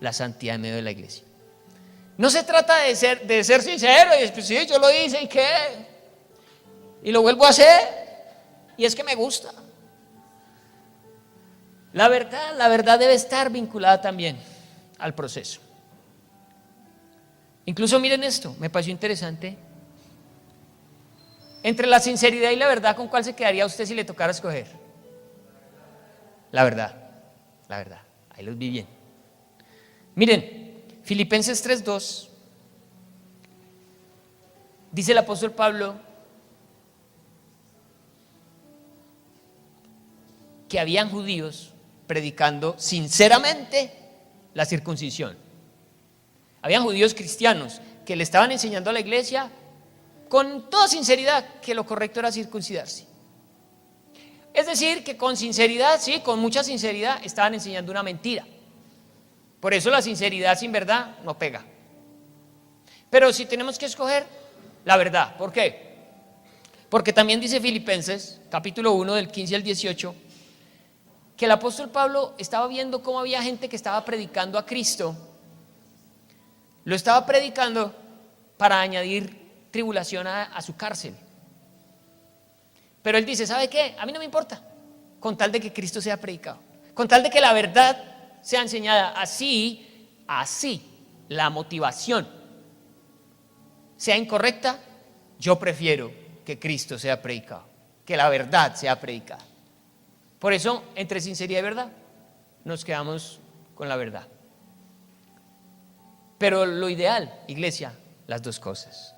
Speaker 1: la santidad en medio de la iglesia. No se trata de ser sincero y decir, sí, yo lo hice y qué, y lo vuelvo a hacer, y es que me gusta. La verdad debe estar vinculada también al proceso. Incluso miren esto, me pareció interesante. Entre la sinceridad y la verdad, ¿con cuál se quedaría usted si le tocara escoger? La verdad, ahí los vi bien. Miren, Filipenses 3:2, dice el apóstol Pablo que habían judíos predicando sinceramente la circuncisión. Habían judíos cristianos que le estaban enseñando a la iglesia con toda sinceridad que lo correcto era circuncidarse. Es decir, que con sinceridad, sí, con mucha sinceridad estaban enseñando una mentira. Por eso la sinceridad sin verdad no pega. Pero si tenemos que escoger la verdad, ¿por qué? Porque también dice Filipenses, capítulo 1, del 15 al 18, que el apóstol Pablo estaba viendo cómo había gente que estaba predicando a Cristo. Lo estaba predicando para añadir tribulación a su cárcel. Pero él dice, ¿sabe qué? A mí no me importa, con tal de que Cristo sea predicado, con tal de que la verdad sea enseñada. Así la motivación sea incorrecta, yo prefiero que Cristo sea predicado, que la verdad sea predicada. Por eso, entre sinceridad y verdad, nos quedamos con la verdad. Pero lo ideal, iglesia, las dos cosas: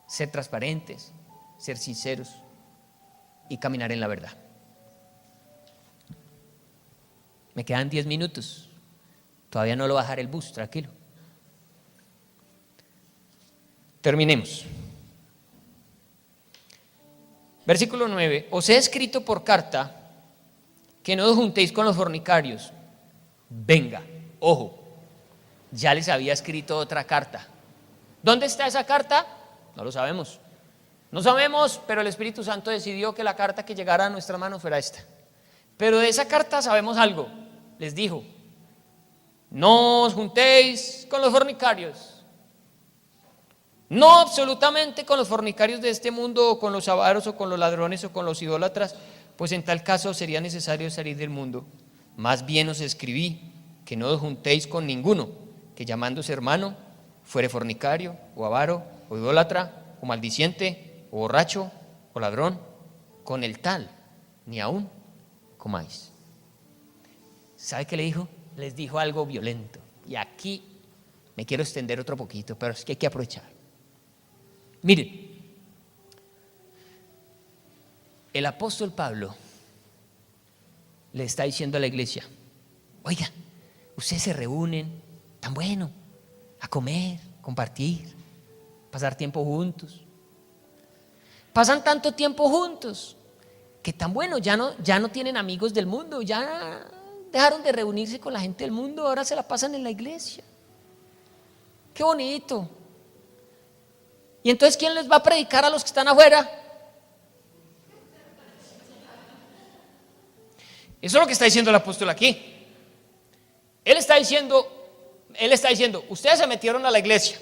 Speaker 1: ser transparentes, ser sinceros y caminar en la verdad. Me quedan 10 minutos. Todavía no lo bajaré el bus, tranquilo. Terminemos. Versículo 9. Os he escrito por carta que no os juntéis con los fornicarios. Venga, ojo, ya les había escrito otra carta. ¿Dónde está esa carta? No lo sabemos. No sabemos, pero el Espíritu Santo decidió que la carta que llegara a nuestras manos fuera esta. Pero de esa carta sabemos algo. Les dijo, no os juntéis con los fornicarios. No absolutamente con los fornicarios de este mundo, o con los avaros, o con los ladrones, o con los idólatras, pues en tal caso sería necesario salir del mundo. Más bien os escribí que no os juntéis con ninguno que llamándose hermano fuere fornicario, o avaro, o idólatra, o maldiciente, o borracho, o ladrón. Con el tal ni aún comáis. ¿Sabe qué le dijo? Les dijo algo violento. Y aquí me quiero extender otro poquito, pero es que hay que aprovechar. Miren, el apóstol Pablo le está diciendo a la iglesia, oiga, ustedes se reúnen, tan bueno, a comer, compartir, pasar tiempo juntos. Pasan tanto tiempo juntos que tan bueno, ya no tienen amigos del mundo, ya dejaron de reunirse con la gente del mundo, ahora se la pasan en la iglesia. Qué bonito. ¿Y entonces quién les va a predicar a los que están afuera? Eso es lo que está diciendo el apóstol aquí. Él está diciendo, ustedes se metieron a la iglesia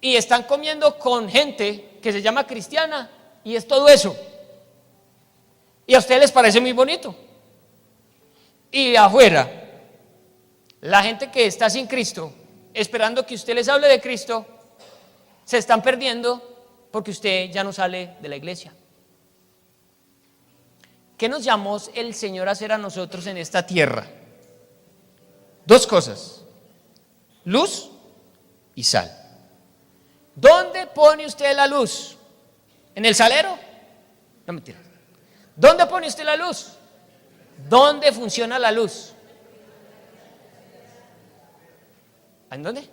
Speaker 1: y están comiendo con gente que se llama cristiana y es todo eso. Y a ustedes les parece muy bonito. Y afuera, la gente que está sin Cristo, esperando que usted les hable de Cristo, se están perdiendo porque usted ya no sale de la iglesia. ¿Qué nos llamó el Señor a hacer a nosotros en esta tierra? Dos cosas: luz y sal. ¿Dónde pone usted la luz? ¿En el salero? No, mentira. ¿Dónde pone usted la luz? ¿Dónde funciona la luz? ¿En dónde?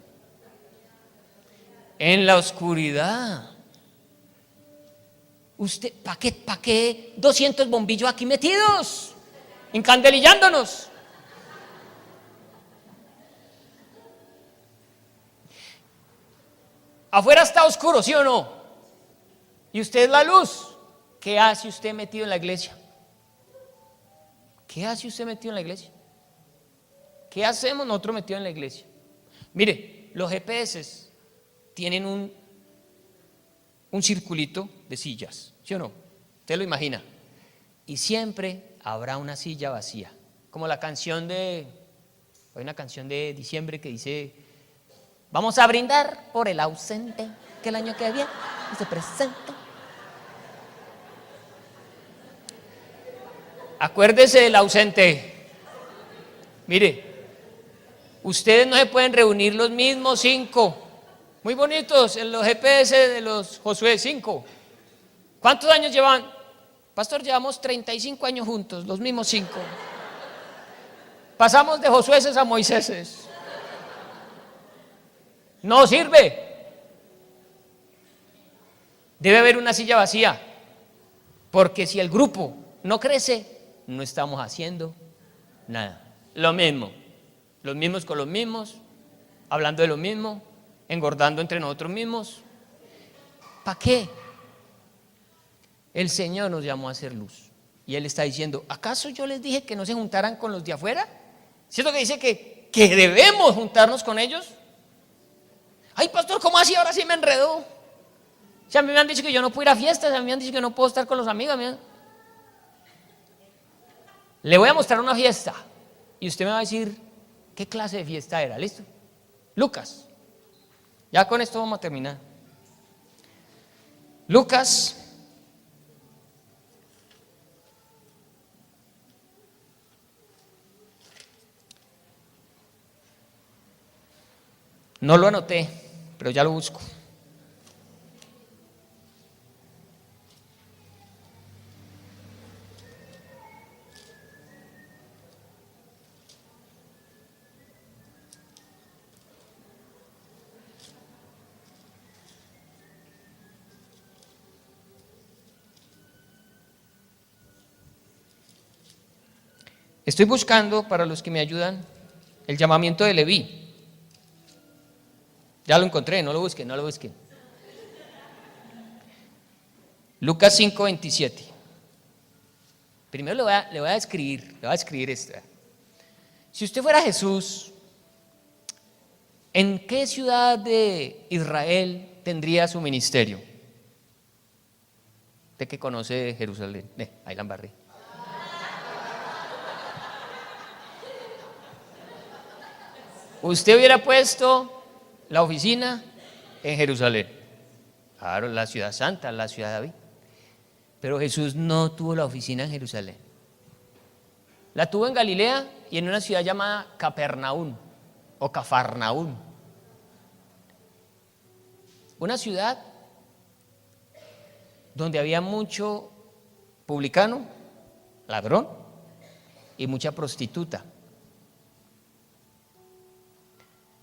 Speaker 1: En la oscuridad. ¿Usted para qué 200 bombillos aquí metidos? Encandelillándonos. Afuera está oscuro, ¿sí o no? Y usted es la luz. ¿Qué hace usted metido en la iglesia? ¿Qué hace usted metido en la iglesia? ¿Qué hacemos nosotros metidos en la iglesia? Mire, los GPS tienen un circulito de sillas, ¿sí o no? Usted lo imagina. Y siempre habrá una silla vacía. Como la canción hay una canción de diciembre que dice: vamos a brindar por el ausente, que el año que viene se presente. Acuérdese del ausente. Mire, ustedes no se pueden reunir los mismos 5. Muy bonitos en los GPS de los Josué 5. ¿Cuántos años llevan? Pastor, llevamos 35 años juntos, los mismos 5. Pasamos de Josué a Moisés. No sirve. Debe haber una silla vacía, porque si el grupo no crece, no estamos haciendo nada. Lo mismo, los mismos con los mismos, hablando de lo mismo, engordando entre nosotros mismos. ¿Para qué? El Señor nos llamó a hacer luz. Y Él está diciendo: ¿acaso yo les dije que no se juntaran con los de afuera? ¿Cierto que dice que debemos juntarnos con ellos? Ay, pastor, ¿cómo así? Ahora sí me enredó. Si a mí me han dicho que yo no puedo ir a fiestas, a mí me han dicho que no puedo estar con los amigos. Le voy a mostrar una fiesta y usted me va a decir qué clase de fiesta era. ¿Listo? Lucas. Ya con esto vamos a terminar. Lucas. No lo anoté, pero ya lo busco. Estoy buscando, para los que me ayudan, el llamamiento de Leví. Ya lo encontré, no lo busquen. Lucas 5:27. Primero le voy a escribir esto. Si usted fuera Jesús, ¿en qué ciudad de Israel tendría su ministerio? Usted que conoce Jerusalén, ahí la embarré. Usted hubiera puesto la oficina en Jerusalén. Claro, la ciudad santa, la ciudad de David. Pero Jesús no tuvo la oficina en Jerusalén. La tuvo en Galilea y en una ciudad llamada Capernaum o Cafarnaún. Una ciudad donde había mucho publicano, ladrón y mucha prostituta.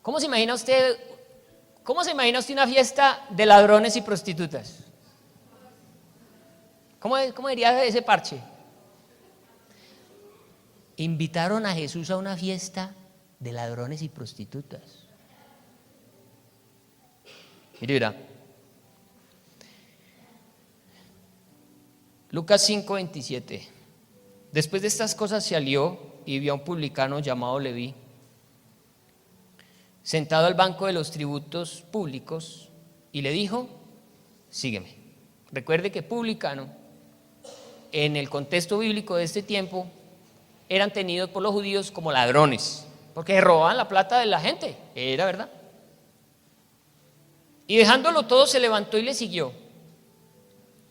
Speaker 1: ¿Cómo se imagina usted una fiesta de ladrones y prostitutas? ¿Cómo diría ese parche? Invitaron a Jesús a una fiesta de ladrones y prostitutas. Mire, verá. Lucas 5:27. Después de estas cosas salió y vio a un publicano llamado Leví, sentado al banco de los tributos públicos, y le dijo: sígueme. Recuerde que publicano, en el contexto bíblico de este tiempo, eran tenidos por los judíos como ladrones, porque robaban la plata de la gente, era verdad. Y dejándolo todo, se levantó y le siguió.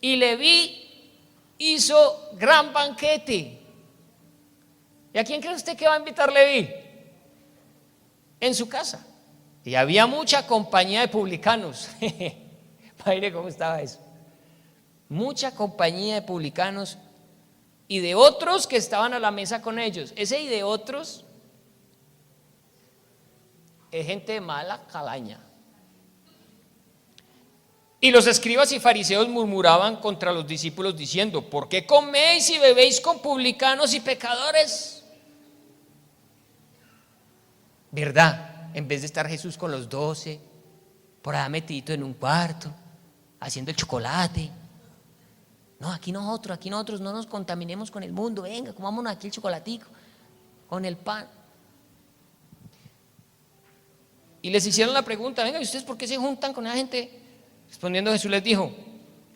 Speaker 1: Y Leví hizo gran banquete. ¿Y a quién cree usted que va a invitar Leví? En su casa. Y había mucha compañía de publicanos. Mire cómo estaba eso. Mucha compañía de publicanos y de otros que estaban a la mesa con ellos. Ese y de otros es gente de mala calaña. Y los escribas y fariseos murmuraban contra los discípulos diciendo: ¿por qué coméis y bebéis con publicanos y pecadores? ¿Verdad? En vez de estar Jesús con los 12, por allá metidito en un cuarto, haciendo el chocolate. No, aquí nosotros no nos contaminemos con el mundo. Venga, comámonos aquí el chocolatico, con el pan. Y les hicieron la pregunta: venga, ¿y ustedes por qué se juntan con esa gente? Respondiendo Jesús les dijo: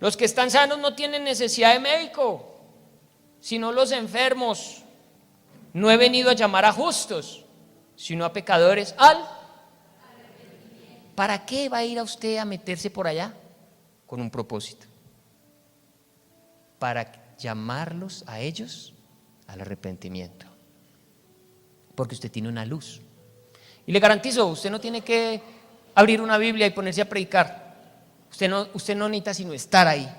Speaker 1: los que están sanos no tienen necesidad de médico, sino los enfermos. No he venido a llamar a justos, sino a pecadores ¿Para qué va a ir a usted a meterse por allá? Con un propósito: para llamarlos a ellos al arrepentimiento, porque usted tiene una luz. Y le garantizo, usted no tiene que abrir una Biblia y ponerse a predicar. Usted no necesita sino estar ahí.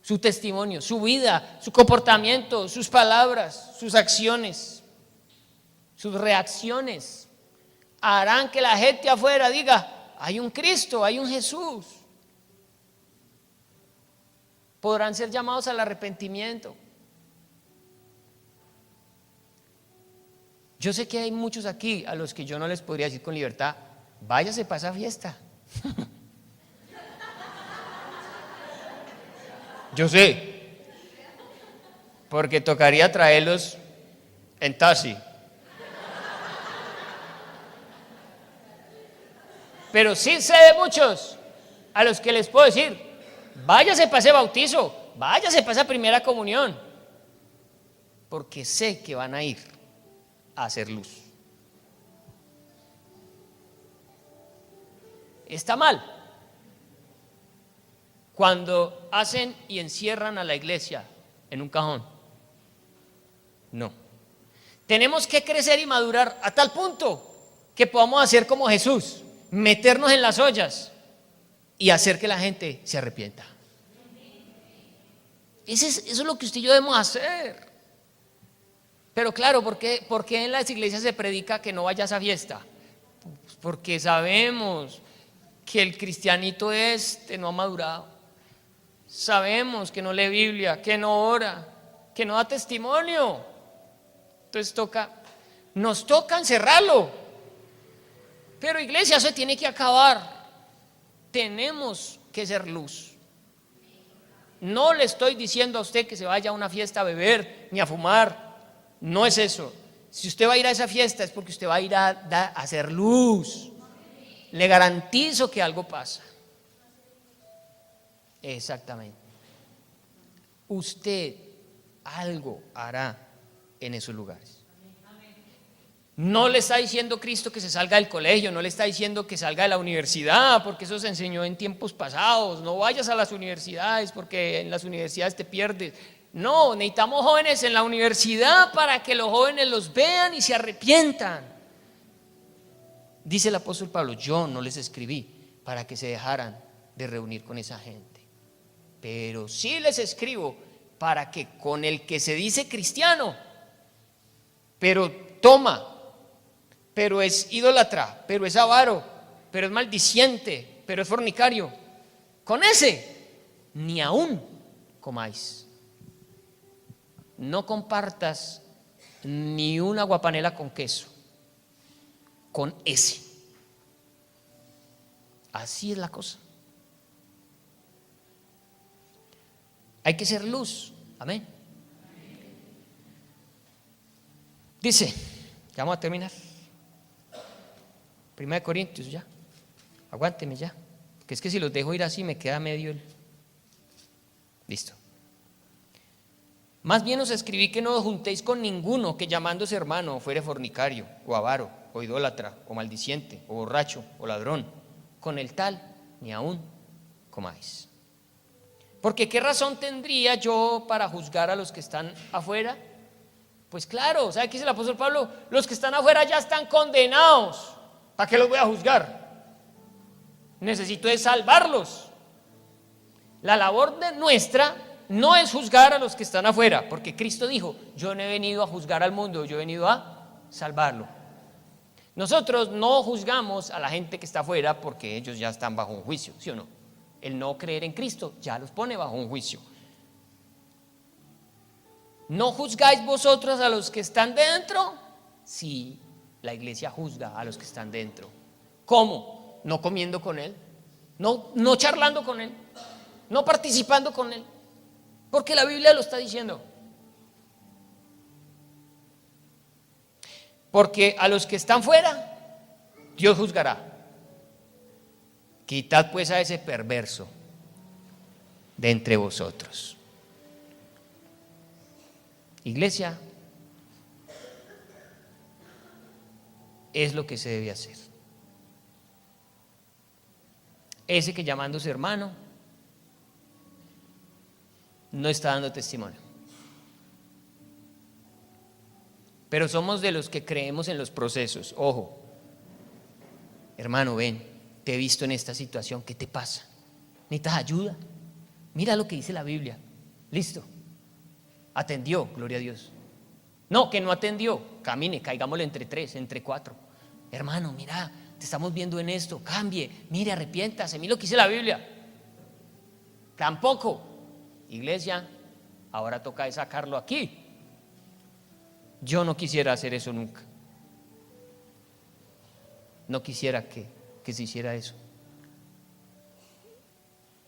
Speaker 1: Su testimonio, su vida, su comportamiento, sus palabras, sus acciones, sus reacciones harán que la gente afuera diga: hay un Cristo, hay un Jesús. Podrán ser llamados al arrepentimiento. Yo sé que hay muchos aquí a los que yo no les podría decir con libertad: váyase para esa fiesta. Yo sé, porque tocaría traerlos en taxi. Pero sí sé de muchos a los que les puedo decir: váyase para ese bautizo, váyase para esa primera comunión, porque sé que van a ir a hacer luz. Está mal cuando hacen y encierran a la iglesia en un cajón. No. Tenemos que crecer y madurar a tal punto que podamos hacer como Jesús, meternos en las ollas y hacer que la gente se arrepienta. Eso es lo que usted y yo debemos hacer. Pero claro, ¿por qué en las iglesias se predica que no vaya a esa fiesta? Pues porque sabemos que el cristianito no ha madurado. Sabemos que no lee Biblia, que no ora, que no da testimonio. Entonces nos toca encerrarlo. Pero iglesia, eso tiene que acabar. Tenemos que ser luz. No le estoy diciendo a usted que se vaya a una fiesta a beber ni a fumar. No es eso. Si usted va a ir a esa fiesta es porque usted va a ir a hacer luz. Le garantizo que algo pasa. Exactamente. Usted algo hará en esos lugares. No le está diciendo Cristo que se salga del colegio, no le está diciendo que salga de la universidad, porque eso se enseñó en tiempos pasados. No vayas a las universidades porque en las universidades te pierdes. No, necesitamos jóvenes en la universidad para que los jóvenes los vean y se arrepientan. Dice el apóstol Pablo: yo no les escribí para que se dejaran de reunir con esa gente, pero sí les escribo para que con el que se dice cristiano, pero toma, pero es idólatra, pero es avaro, pero es maldiciente, pero es fornicario, con ese ni aún comáis. No compartas ni una aguapanela con queso, con ese. Así es la cosa. Hay que ser luz. Amén. Dice, ya vamos a terminar. 1 Corintios, ya. Aguánteme ya. Que es que si los dejo ir así me queda medio el... Listo. Más bien os escribí que no os juntéis con ninguno que llamándose hermano fuere fornicario, o avaro, o idólatra, o maldiciente, o borracho, o ladrón. Con el tal ni aún comáis. Porque ¿qué razón tendría yo para juzgar a los que están afuera? Pues claro, ¿sabe qué dice el apóstol Pablo? Los que están afuera ya están condenados. ¿Para qué los voy a juzgar? Necesito es salvarlos. La labor de nuestra no es juzgar a los que están afuera, porque Cristo dijo, yo no he venido a juzgar al mundo, yo he venido a salvarlo. Nosotros no juzgamos a la gente que está afuera porque ellos ya están bajo un juicio, ¿sí o no? El no creer en Cristo ya los pone bajo un juicio. ¿No juzgáis vosotros a los que están dentro? Sí, la iglesia juzga a los que están dentro. ¿Cómo? No comiendo con él, no charlando con él, no participando con él, porque la Biblia lo está diciendo. Porque a los que están fuera, Dios juzgará. Quitad pues a ese perverso de entre vosotros. Iglesia, es lo que se debe hacer. Ese que llamándose hermano no está dando testimonio. Pero somos de los que creemos en los procesos. Ojo, hermano, ven, te he visto en esta situación, ¿qué te pasa? ¿Necesitas ayuda? Mira lo que dice la Biblia. Listo. Atendió, gloria a Dios. No, que no atendió, camine, caigámosle entre 3, entre 4. Hermano, mira, te estamos viendo en esto, cambie, mire, arrepiéntase, mira lo que dice la Biblia. Tampoco. Iglesia, ahora toca de sacarlo aquí. Yo no quisiera hacer eso nunca. No quisiera que se hiciera eso.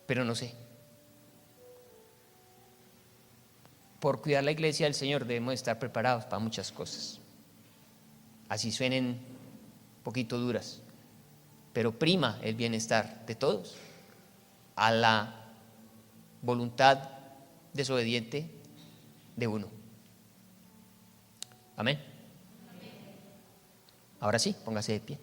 Speaker 1: Pero no sé. Por cuidar la iglesia del Señor debemos estar preparados para muchas cosas. Así suenen un poquito duras. Pero prima el bienestar de todos a la voluntad desobediente de uno. Amén. Ahora sí, póngase de pie.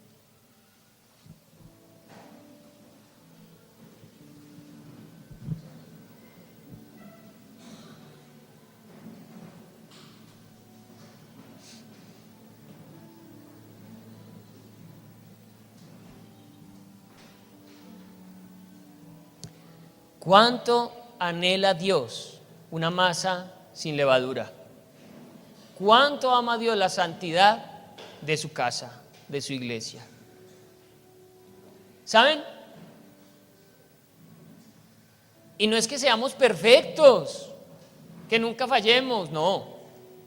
Speaker 1: ¿Cuánto anhela Dios una masa sin levadura? ¿Cuánto ama Dios la santidad de su casa, de su iglesia? ¿Saben? Y no es que seamos perfectos, que nunca fallemos, no.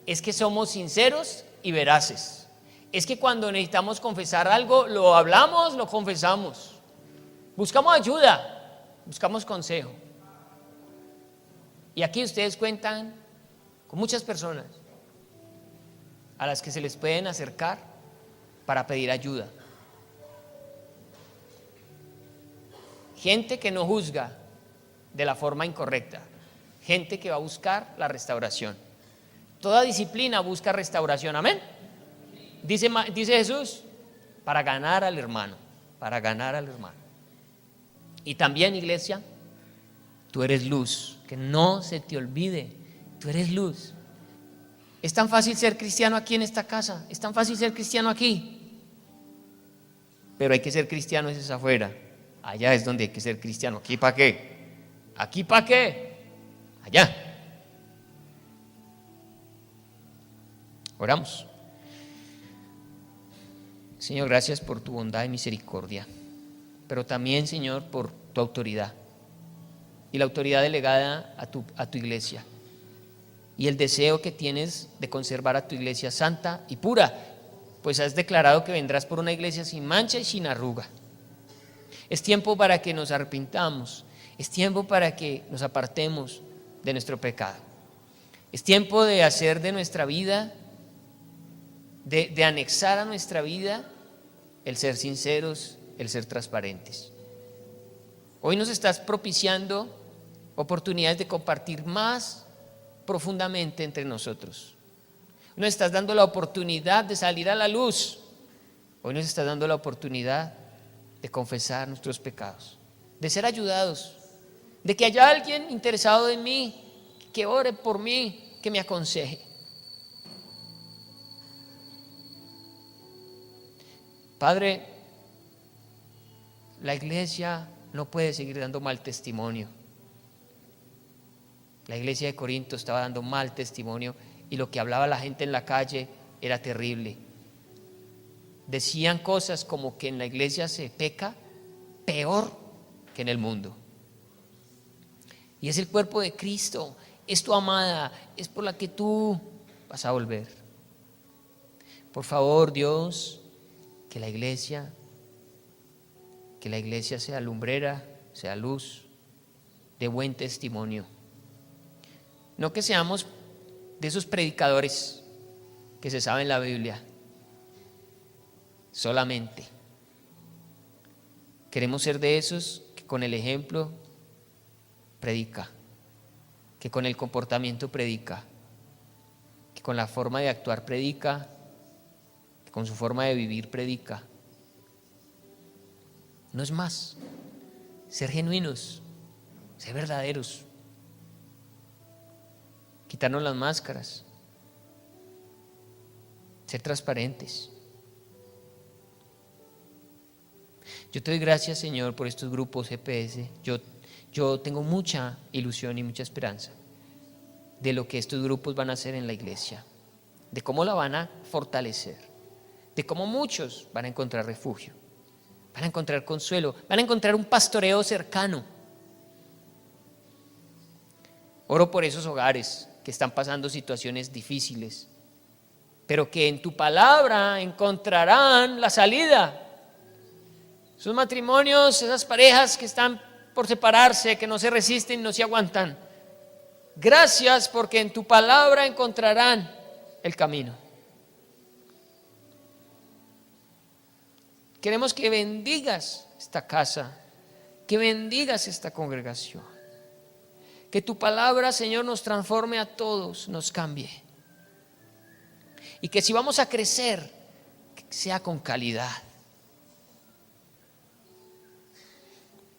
Speaker 1: Es que somos sinceros y veraces. Es que cuando necesitamos confesar algo, lo hablamos, lo confesamos. Buscamos ayuda. Buscamos consejo. Y aquí ustedes cuentan con muchas personas a las que se les pueden acercar para pedir ayuda. Gente que no juzga de la forma incorrecta. Gente que va a buscar la restauración. Toda disciplina busca restauración. Amén. Dice Jesús, para ganar al hermano. Para ganar al hermano. Y también, iglesia, tú eres luz, que no se te olvide, tú eres luz. Es tan fácil ser cristiano aquí en esta casa, es tan fácil ser cristiano aquí, pero hay que ser cristiano es afuera, allá es donde hay que ser cristiano. ¿Aquí para qué? ¿Aquí para qué? Allá. Oramos. Señor, gracias por tu bondad y misericordia. Pero también, Señor, por tu autoridad y la autoridad delegada a tu iglesia y el deseo que tienes de conservar a tu iglesia santa y pura, pues has declarado que vendrás por una iglesia sin mancha y sin arruga. Es tiempo para que nos arrepintamos. Es tiempo para que nos apartemos de nuestro pecado. Es tiempo de hacer de nuestra vida, de anexar a nuestra vida el ser sinceros, el ser transparentes. Hoy nos estás propiciando oportunidades de compartir más profundamente entre nosotros. Nos estás dando la oportunidad de salir a la luz. Hoy nos estás dando la oportunidad de confesar nuestros pecados, de ser ayudados, de que haya alguien interesado en mí, que ore por mí, que me aconseje. Padre, la iglesia no puede seguir dando mal testimonio. La iglesia de Corinto estaba dando mal testimonio y lo que hablaba la gente en la calle era terrible. Decían cosas como que en la iglesia se peca peor que en el mundo. Y es el cuerpo de Cristo, es tu amada, es por la que tú vas a volver. Por favor, Dios, que la iglesia sea lumbrera, sea luz, de buen testimonio. No que seamos de esos predicadores que se saben la Biblia solamente. Queremos ser de esos que con el ejemplo predica, que con el comportamiento predica, que con la forma de actuar predica, que con su forma de vivir predica. No es más, ser genuinos, ser verdaderos, quitarnos las máscaras, ser transparentes. Yo te doy gracias, Señor, por estos grupos GPS. Yo tengo mucha ilusión y mucha esperanza de lo que estos grupos van a hacer en la iglesia, de cómo la van a fortalecer, de cómo muchos van a encontrar refugio, van a encontrar consuelo, van a encontrar un pastoreo cercano. Oro por esos hogares que están pasando situaciones difíciles, pero que en tu palabra encontrarán la salida. Sus matrimonios, esas parejas que están por separarse, que no se resisten, no se aguantan. Gracias porque en tu palabra encontrarán el camino. Queremos que bendigas esta casa, que bendigas esta congregación. Que tu palabra, Señor, nos transforme a todos, nos cambie. Y que si vamos a crecer, que sea con calidad.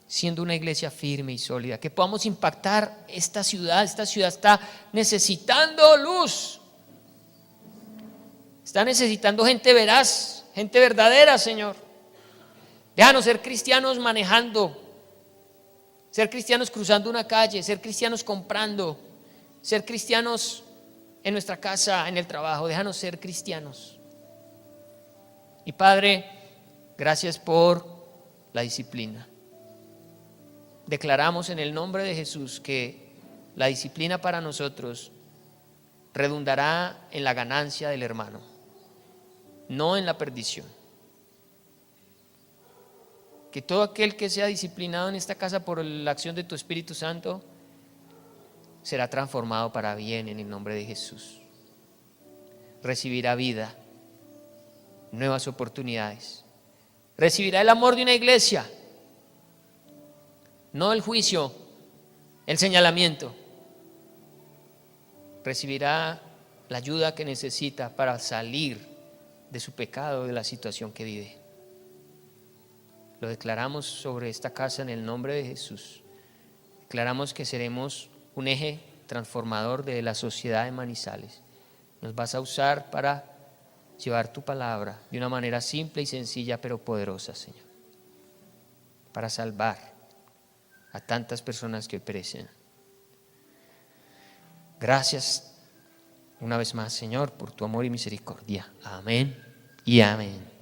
Speaker 1: Siendo una iglesia firme y sólida, que podamos impactar esta ciudad. Esta ciudad está necesitando luz, está necesitando gente veraz, gente verdadera, Señor. Déjanos ser cristianos manejando, ser cristianos cruzando una calle, ser cristianos comprando, ser cristianos en nuestra casa, en el trabajo. Déjanos ser cristianos. Y Padre, gracias por la disciplina. Declaramos en el nombre de Jesús que la disciplina para nosotros redundará en la ganancia del hermano, no en la perdición. Que todo aquel que sea disciplinado en esta casa por la acción de tu Espíritu Santo será transformado para bien en el nombre de Jesús. Recibirá vida, nuevas oportunidades. Recibirá el amor de una iglesia. No el juicio, el señalamiento. Recibirá la ayuda que necesita para salir de su pecado, de la situación que vive. Lo declaramos sobre esta casa en el nombre de Jesús. Declaramos que seremos un eje transformador de la sociedad de Manizales. Nos vas a usar para llevar tu palabra de una manera simple y sencilla, pero poderosa, Señor, para salvar a tantas personas que hoy perecen. Gracias una vez más, Señor, por tu amor y misericordia. Amén y amén.